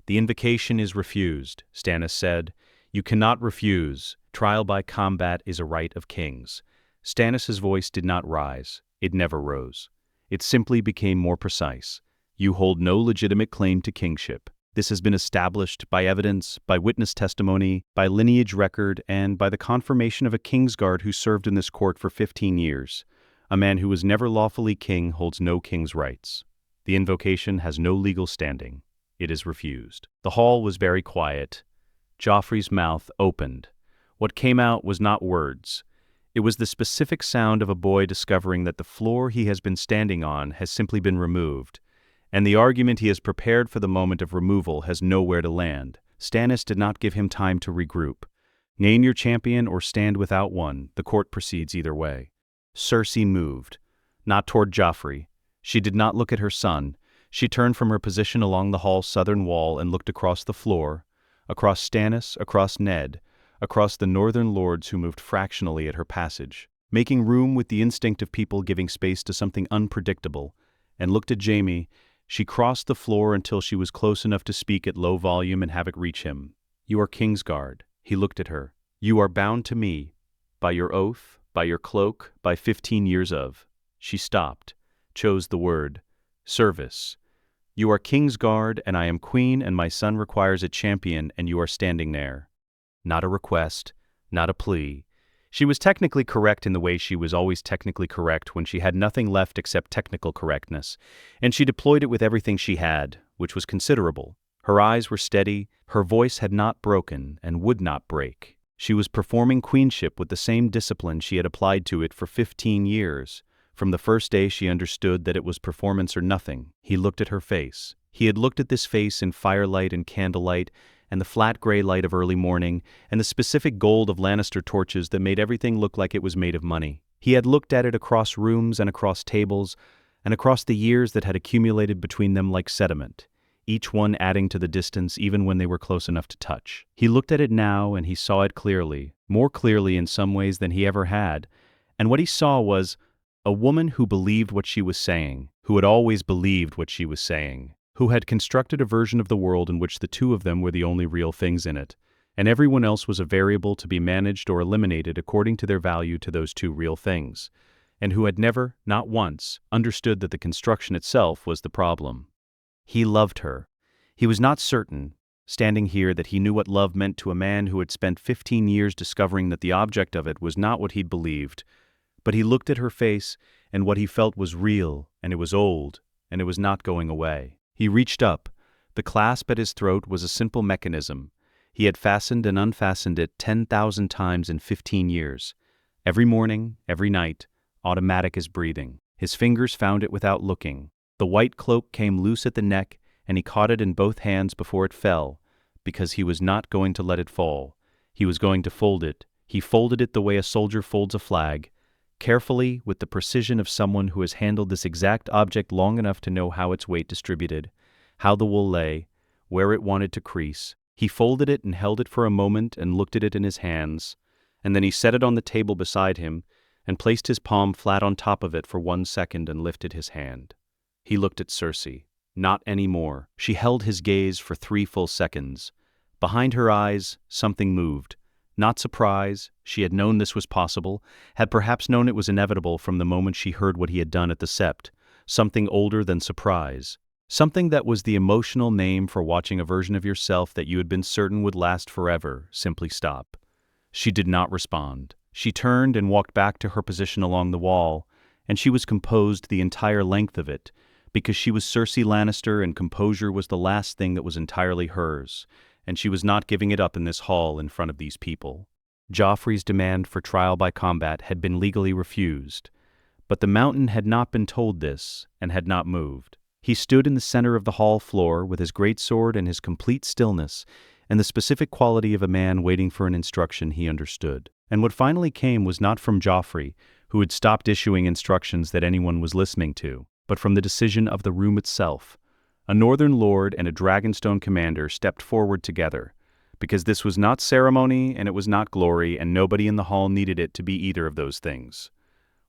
The invocation is refused, Stannis said. You cannot refuse. Trial by combat is a right of kings. Stannis's voice did not rise. It never rose. It simply became more precise. You hold no legitimate claim to kingship. This has been established by evidence, by witness testimony, by lineage record, and by the confirmation of a Kingsguard who served in this court for 15 years. A man who was never lawfully king holds no king's rights. The invocation has no legal standing. It is refused. The hall was very quiet. Joffrey's mouth opened. What came out was not words. It was the specific sound of a boy discovering that the floor he has been standing on has simply been removed, and the argument he has prepared for the moment of removal has nowhere to land. Stannis did not give him time to regroup. Name your champion or stand without one. The court proceeds either way. Cersei moved, not toward Joffrey. She did not look at her son. She turned from her position along the hall's southern wall and looked across the floor, across Stannis, across Ned, across the northern lords who moved fractionally at her passage, making room with the instinct of people giving space to something unpredictable, and looked at Jaime. She crossed the floor until she was close enough to speak at low volume and have it reach him. You are Kingsguard. He looked at her. You are bound to me, by your oath, by your cloak, by 15 years of. She stopped, chose the word. Service. You are Kingsguard, and I am queen, and my son requires a champion, and you are standing there. Not a request, not a plea. She was technically correct in the way she was always technically correct when she had nothing left except technical correctness, and she deployed it with everything she had, which was considerable. Her eyes were steady, her voice had not broken and would not break. She was performing queenship with the same discipline she had applied to it for 15 years. From the first day she understood that it was performance or nothing. He looked at her face. He had looked at this face in firelight and candlelight, and the flat gray light of early morning, and the specific gold of Lannister torches that made everything look like it was made of money. He had looked at it across rooms and across tables, and across the years that had accumulated between them like sediment, each one adding to the distance even when they were close enough to touch. He looked at it now, and he saw it clearly, more clearly in some ways than he ever had, and what he saw was a woman who believed what she was saying, who had always believed what she was saying, who had constructed a version of the world in which the two of them were the only real things in it, and everyone else was a variable to be managed or eliminated according to their value to those two real things, and who had never, not once, understood that the construction itself was the problem. He loved her. He was not certain, standing here, that he knew what love meant to a man who had spent 15 years discovering that the object of it was not what he'd believed, but he looked at her face, and what he felt was real, and it was old, and it was not going away. He reached up. The clasp at his throat was a simple mechanism. He had fastened and unfastened it 10,000 times in 15 years. Every morning, every night, automatic as breathing. His fingers found it without looking. The white cloak came loose at the neck, and he caught it in both hands before it fell, because he was not going to let it fall. He was going to fold it. He folded it the way a soldier folds a flag, carefully, with the precision of someone who has handled this exact object long enough to know how its weight distributed, how the wool lay, where it wanted to crease. He folded it and held it for a moment and looked at it in his hands, and then he set it on the table beside him and placed his palm flat on top of it for 1 second and lifted his hand. He looked at Cersei. Not any more. She held his gaze for 3 full seconds. Behind her eyes, something moved. Not surprise, she had known this was possible, had perhaps known it was inevitable from the moment she heard what he had done at the Sept. Something older than surprise. Something that was the emotional name for watching a version of yourself that you had been certain would last forever simply stop. She did not respond. She turned and walked back to her position along the wall, and she was composed the entire length of it, because she was Cersei Lannister and composure was the last thing that was entirely hers, and she was not giving it up in this hall in front of these people. Joffrey's demand for trial by combat had been legally refused, but the Mountain had not been told this and had not moved. He stood in the center of the hall floor with his greatsword and his complete stillness and the specific quality of a man waiting for an instruction he understood. And what finally came was not from Joffrey, who had stopped issuing instructions that anyone was listening to, but from the decision of the room itself. A Northern Lord and a Dragonstone commander stepped forward together, because this was not ceremony and it was not glory, and nobody in the hall needed it to be either of those things.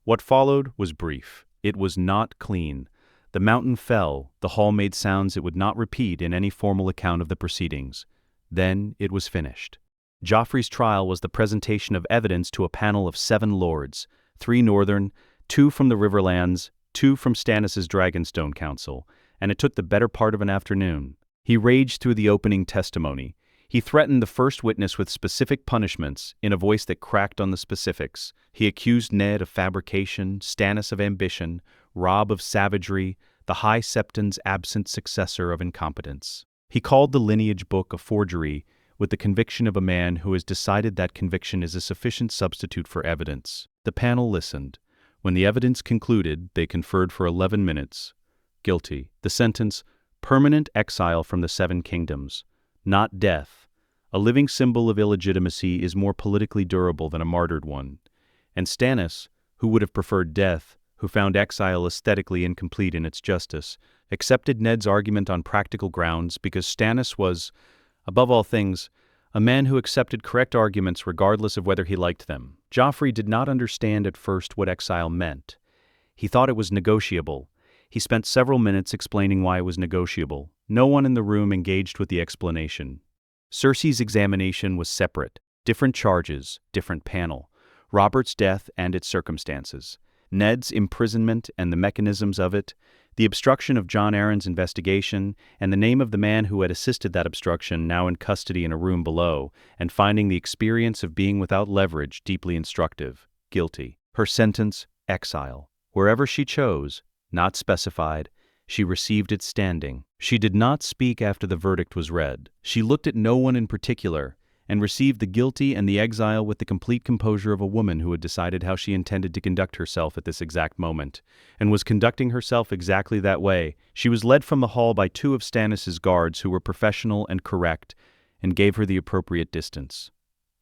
What followed was brief. It was not clean. The Mountain fell. The hall made sounds it would not repeat in any formal account of the proceedings. Then it was finished. Joffrey's trial was the presentation of evidence to a panel of 7 lords, 3 Northern, 2 from the Riverlands, 2 from Stannis' Dragonstone Council, and it took the better part of an afternoon. He raged through the opening testimony. He threatened the first witness with specific punishments in a voice that cracked on the specifics. He accused Ned of fabrication, Stannis of ambition, Robb of savagery, the High Septon's absent successor of incompetence. He called the lineage book a forgery, with the conviction of a man who has decided that conviction is a sufficient substitute for evidence. The panel listened. When the evidence concluded, they conferred for 11 minutes. Guilty. The sentence, permanent exile from the 7 kingdoms. Not death. A living symbol of illegitimacy is more politically durable than a martyred one. And Stannis, who would have preferred death, who found exile aesthetically incomplete in its justice, accepted Ned's argument on practical grounds because Stannis was, above all things, a man who accepted correct arguments regardless of whether he liked them. Joffrey did not understand at first what exile meant. He thought it was negotiable. He spent several minutes explaining why it was negotiable. No one in the room engaged with the explanation. Cersei's examination was separate. Different charges, different panel. Robert's death and its circumstances. Ned's imprisonment and the mechanisms of it, the obstruction of Jon Arryn's investigation, and the name of the man who had assisted that obstruction now in custody in a room below, and finding the experience of being without leverage deeply instructive. Guilty. Her sentence, exile. Wherever she chose, not specified, she received it standing. She did not speak after the verdict was read. She looked at no one in particular, and received the guilty and the exile with the complete composure of a woman who had decided how she intended to conduct herself at this exact moment, and was conducting herself exactly that way. She was led from the hall by two of Stannis's guards who were professional and correct, and gave her the appropriate distance.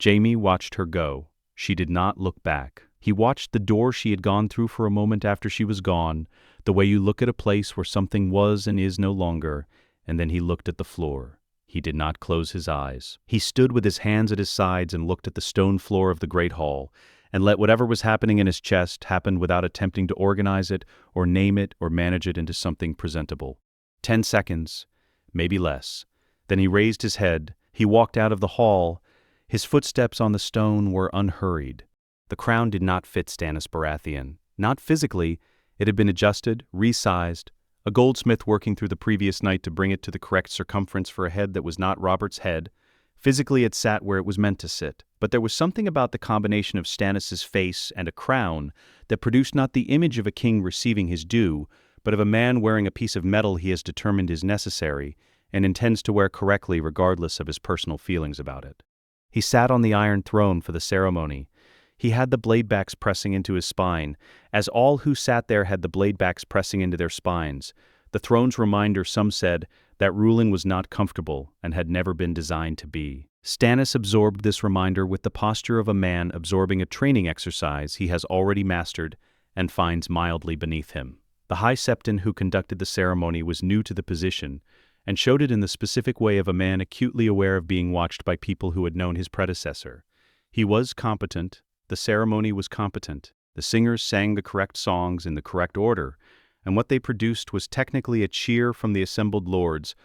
Jaime watched her go. She did not look back. He watched the door she had gone through for a moment after she was gone, the way you look at a place where something was and is no longer, and then he looked at the floor. He did not close his eyes. He stood with his hands at his sides and looked at the stone floor of the great hall, and let whatever was happening in his chest happen without attempting to organize it or name it or manage it into something presentable. 10 seconds, maybe less. Then he raised his head. He walked out of the hall. His footsteps on the stone were unhurried. The crown did not fit Stannis Baratheon. Not physically. It had been adjusted, resized, a goldsmith working through the previous night to bring it to the correct circumference for a head that was not Robert's head. Physically it sat where it was meant to sit, but there was something about the combination of Stannis's face and a crown that produced not the image of a king receiving his due, but of a man wearing a piece of metal he has determined is necessary and intends to wear correctly regardless of his personal feelings about it. He sat on the Iron Throne for the ceremony. He had the bladebacks pressing into his spine, as all who sat there had the bladebacks pressing into their spines. The throne's reminder, some said, that ruling was not comfortable and had never been designed to be. Stannis absorbed this reminder with the posture of a man absorbing a training exercise he has already mastered and finds mildly beneath him. The High Septon who conducted the ceremony was new to the position and showed it in the specific way of a man acutely aware of being watched by people who had known his predecessor. He was competent. The ceremony was competent. The singers sang the correct songs in the correct order, and what they produced was technically a cheer from the assembled lords,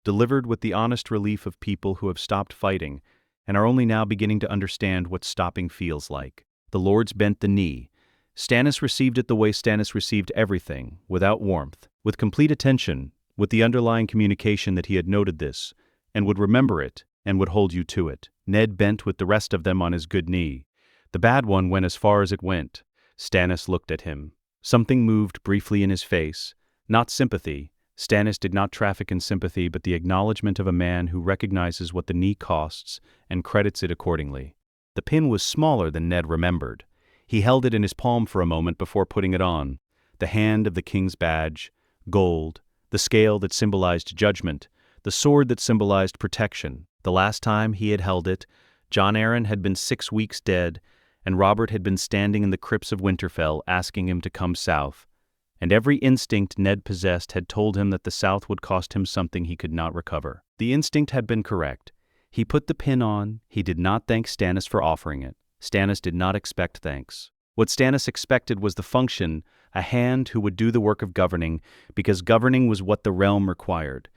delivered with the honest relief of people who have stopped fighting and are only now beginning to understand what stopping feels like. The lords bent the knee. Stannis received it the way Stannis received everything, without warmth, with complete attention, with the underlying communication that he had noted this, and would remember it, and would hold you to it. Ned bent with the rest of them on his good knee. The bad one went as far as it went. Stannis looked at him. Something moved briefly in his face. Not sympathy. Stannis did not traffic in sympathy, but the acknowledgement of a man who recognizes what the knee costs and credits it accordingly. The pin was smaller than Ned remembered. He held it in his palm for a moment before putting it on. The hand of the king's badge, gold, the scale that symbolized judgment, the sword that symbolized protection. The last time he had held it, Jon Arryn had been 6 weeks dead, and Robert had been standing in the crypts of Winterfell asking him to come south, and every instinct Ned possessed had told him that the south would cost him something he could not recover. The instinct had been correct. He put the pin on. He did not thank Stannis for offering it. Stannis did not expect thanks. What Stannis expected was the function, a hand who would do the work of governing, because governing was what the realm required.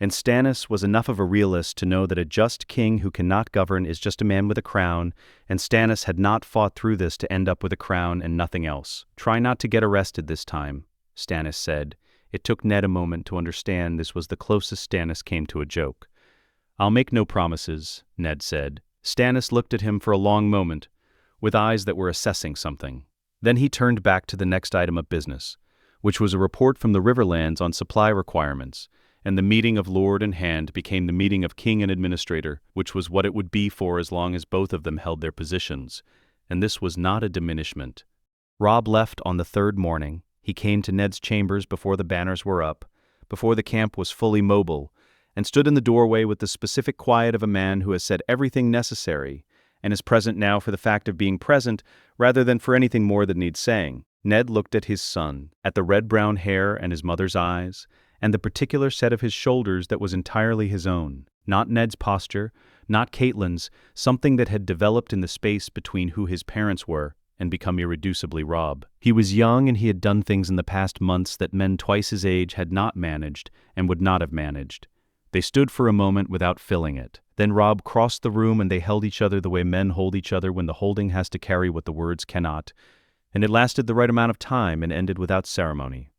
And Stannis was enough of a realist to know that a just king who cannot govern is just a man with a crown, and Stannis had not fought through this to end up with a crown and nothing else. "Try not to get arrested this time," Stannis said. It took Ned a moment to understand this was the closest Stannis came to a joke. "I'll make no promises," Ned said. Stannis looked at him for a long moment, with eyes that were assessing something. Then he turned back to the next item of business, which was a report from the Riverlands on supply requirements, and the meeting of Lord and Hand became the meeting of King and Administrator, which was what it would be for as long as both of them held their positions, and this was not a diminishment. Robb left on the third morning. He came to Ned's chambers before the banners were up, before the camp was fully mobile, and stood in the doorway with the specific quiet of a man who has said everything necessary, and is present now for the fact of being present rather than for anything more that needs saying. Ned looked at his son, at the red-brown hair and his mother's eyes, and the particular set of his shoulders that was entirely his own. Not Ned's posture, not Catelyn's, something that had developed in the space between who his parents were and become irreducibly Robb. He was young and he had done things in the past months that men twice his age had not managed and would not have managed. They stood for a moment without filling it. Then Robb crossed the room and they held each other the way men hold each other when the holding has to carry what the words cannot. And it lasted the right amount of time and ended without ceremony.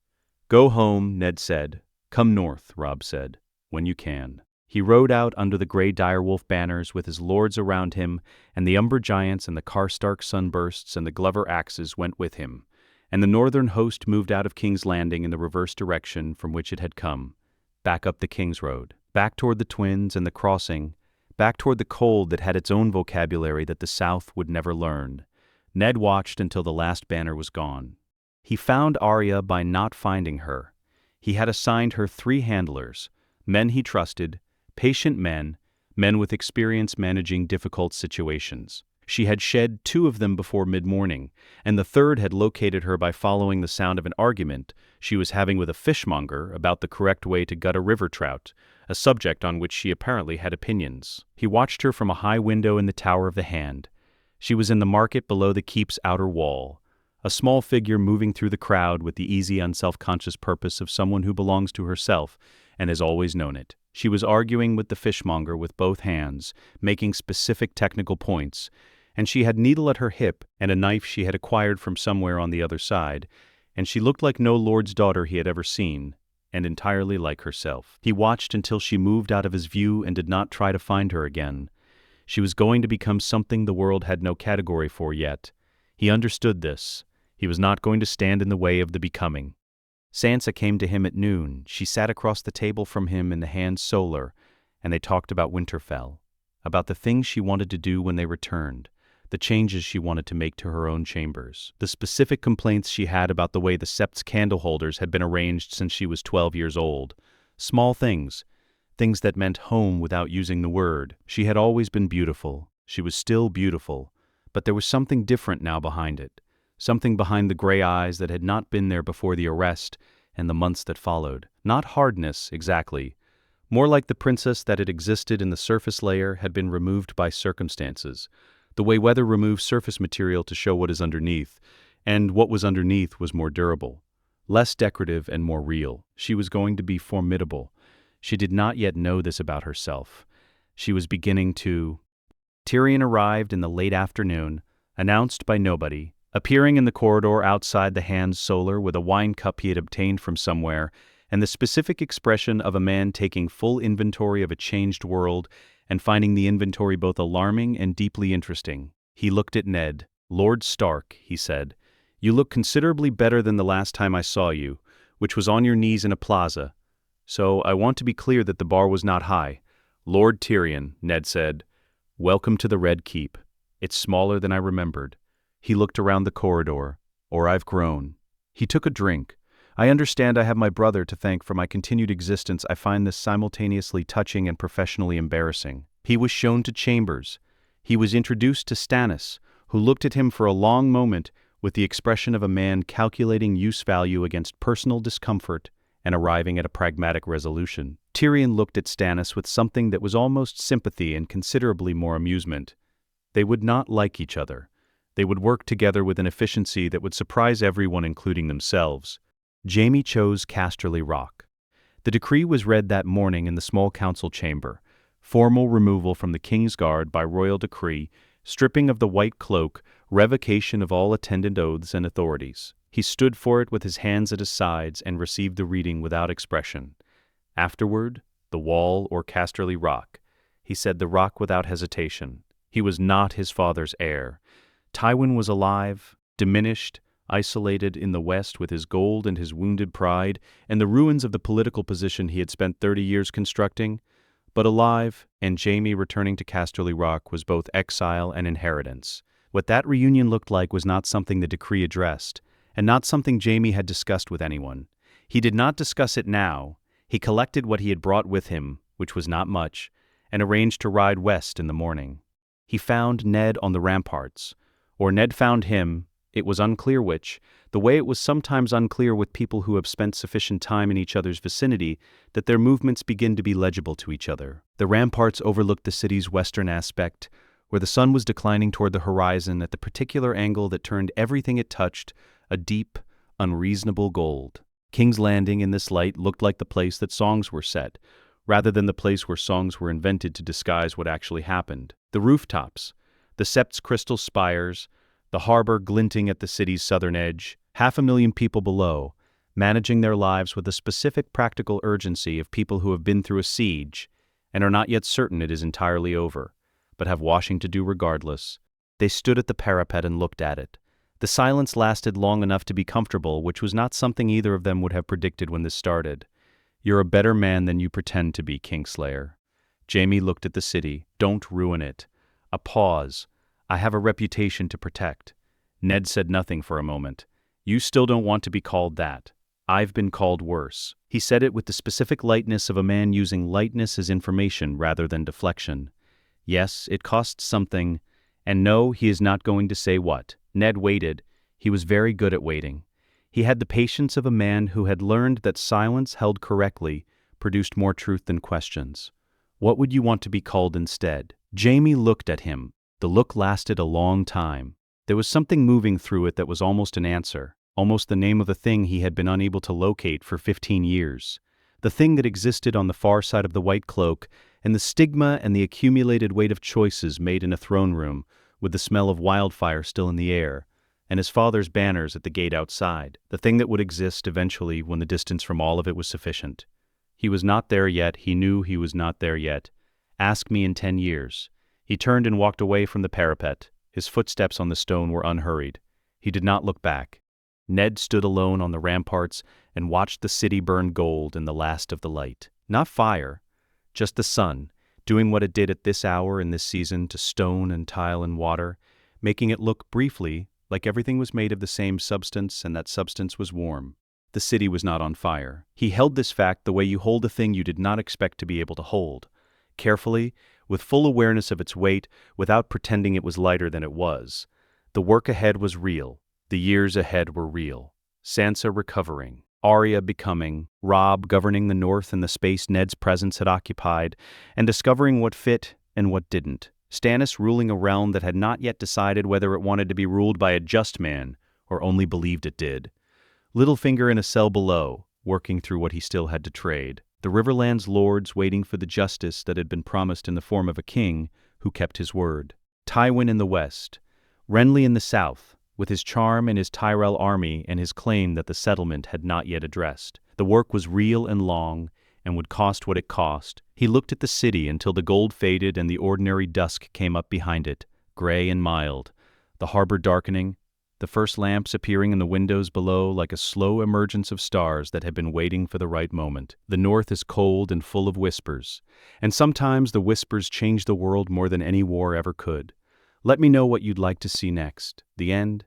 "Go home," Ned said. "Come north," Robb said, "when you can." He rode out under the gray direwolf banners with his lords around him, and the Umber giants and the Karstark sunbursts and the Glover axes went with him, and the northern host moved out of King's Landing in the reverse direction from which it had come, back up the King's Road, back toward the Twins and the Crossing, back toward the cold that had its own vocabulary that the South would never learn. Ned watched until the last banner was gone. He found Arya by not finding her. He had assigned her 3 handlers, men he trusted, patient men with experience managing difficult situations. She had shed 2 of them before mid-morning, and the 3rd had located her by following the sound of an argument she was having with a fishmonger about the correct way to gut a river trout, a subject on which she apparently had opinions. He watched her from a high window in the Tower of the Hand. She was in the market below the keep's outer wall, a small figure moving through the crowd with the easy, unself-conscious purpose of someone who belongs to herself and has always known it. She was arguing with the fishmonger with both hands, making specific technical points, and she had needle at her hip and a knife she had acquired from somewhere on the other side, and she looked like no lord's daughter he had ever seen, and entirely like herself. He watched until she moved out of his view and did not try to find her again. She was going to become something the world had no category for yet. He understood this. He was not going to stand in the way of the becoming. Sansa came to him at noon. She sat across the table from him in the Hand Solar, and they talked about Winterfell, about the things she wanted to do when they returned, the changes she wanted to make to her own chambers, the specific complaints she had about the way the Sept's candle holders had been arranged since she was 12 years old. Small things, things that meant home without using the word. She had always been beautiful. She was still beautiful, but there was something different now behind it. Something behind the gray eyes that had not been there before the arrest and the months that followed. Not hardness, exactly. More like the princess that had existed in the surface layer had been removed by circumstances, the way weather removes surface material to show what is underneath, and what was underneath was more durable, less decorative and more real. She was going to be formidable. She did not yet know this about herself. She was beginning to... Tyrion arrived in the late afternoon, announced by nobody, appearing in the corridor outside the Hand Solar with a wine cup he had obtained from somewhere, and the specific expression of a man taking full inventory of a changed world and finding the inventory both alarming and deeply interesting. He looked at Ned. "Lord Stark," he said, "you look considerably better than the last time I saw you, which was on your knees in a plaza. So I want to be clear that the bar was not high." "Lord Tyrion," Ned said, "welcome to the Red Keep. It's smaller than I remembered." He looked around the corridor. "Or I've grown." He took a drink. "I understand I have my brother to thank for my continued existence. I find this simultaneously touching and professionally embarrassing." He was shown to chambers. He was introduced to Stannis, who looked at him for a long moment with the expression of a man calculating use value against personal discomfort and arriving at a pragmatic resolution. Tyrion looked at Stannis with something that was almost sympathy and considerably more amusement. They would not like each other. They would work together with an efficiency that would surprise everyone, including themselves. Jaime chose Casterly Rock. The decree was read that morning in the small council chamber. Formal removal from the King's Guard by royal decree, stripping of the white cloak, revocation of all attendant oaths and authorities. He stood for it with his hands at his sides and received the reading without expression. Afterward, the wall or Casterly Rock. He said the rock without hesitation. He was not his father's heir. Tywin was alive, diminished, isolated in the West with his gold and his wounded pride and the ruins of the political position he had spent 30 years constructing, but alive, and Jaime returning to Casterly Rock was both exile and inheritance. What that reunion looked like was not something the decree addressed, and not something Jaime had discussed with anyone. He did not discuss it now. He collected what he had brought with him, which was not much, and arranged to ride west in the morning. He found Ned on the ramparts, or Ned found him. It was unclear which, the way it was sometimes unclear with people who have spent sufficient time in each other's vicinity that their movements begin to be legible to each other. The ramparts overlooked the city's western aspect, where the sun was declining toward the horizon at the particular angle that turned everything it touched a deep, unreasonable gold. King's Landing in this light looked like the place that songs were set, rather than the place where songs were invented to disguise what actually happened. The rooftops, the Sept's crystal spires, The harbor glinting at the city's southern edge, 500,000 people below, managing their lives with the specific practical urgency of people who have been through a siege and are not yet certain it is entirely over, but have washing to do regardless. They stood at the parapet and looked at it. The silence lasted long enough to be comfortable, which was not something either of them would have predicted when this started. "You're a better man than you pretend to be, Kingslayer." Jaime looked at the city. "Don't ruin it." A pause. "I have a reputation to protect." Ned said nothing for a moment. "You still don't want to be called that. I've been called worse." He said it with the specific lightness of a man using lightness as information rather than deflection. Yes, it costs something, and no, he is not going to say what. Ned waited. He was very good at waiting. He had the patience of a man who had learned that silence held correctly produced more truth than questions. "What would you want to be called instead?" Jaime looked at him. The look lasted a long time. There was something moving through it that was almost an answer, almost the name of the thing he had been unable to locate for 15 years. The thing that existed on the far side of the white cloak, and the stigma and the accumulated weight of choices made in a throne room, with the smell of wildfire still in the air, and his father's banners at the gate outside, the thing that would exist eventually when the distance from all of it was sufficient. He was not there yet, he knew he was not there yet. Ask me in 10 years. He turned and walked away from the parapet. His footsteps on the stone were unhurried. He did not look back. Ned stood alone on the ramparts and watched the city burn gold in the last of the light. Not fire, just the sun, doing what it did at this hour in this season to stone and tile and water, making it look briefly like everything was made of the same substance and that substance was warm. The city was not on fire. He held this fact the way you hold a thing you did not expect to be able to hold. Carefully, with full awareness of its weight, without pretending it was lighter than it was. The work ahead was real. The years ahead were real. Sansa recovering. Arya becoming. Robb governing the north in the space Ned's presence had occupied, and discovering what fit and what didn't. Stannis ruling a realm that had not yet decided whether it wanted to be ruled by a just man, or only believed it did. Littlefinger in a cell below, working through what he still had to trade. The Riverland's lords waiting for the justice that had been promised in the form of a king who kept his word. Tywin in the west. Renly in the south, with his charm and his Tyrell army and his claim that the settlement had not yet addressed. The work was real and long, and would cost what it cost. He looked at the city until the gold faded and the ordinary dusk came up behind it, gray and mild. The harbor darkening, the first lamps appearing in the windows below like a slow emergence of stars that had been waiting for the right moment. The north is cold and full of whispers, and sometimes the whispers change the world more than any war ever could. Let me know what you'd like to see next. The end?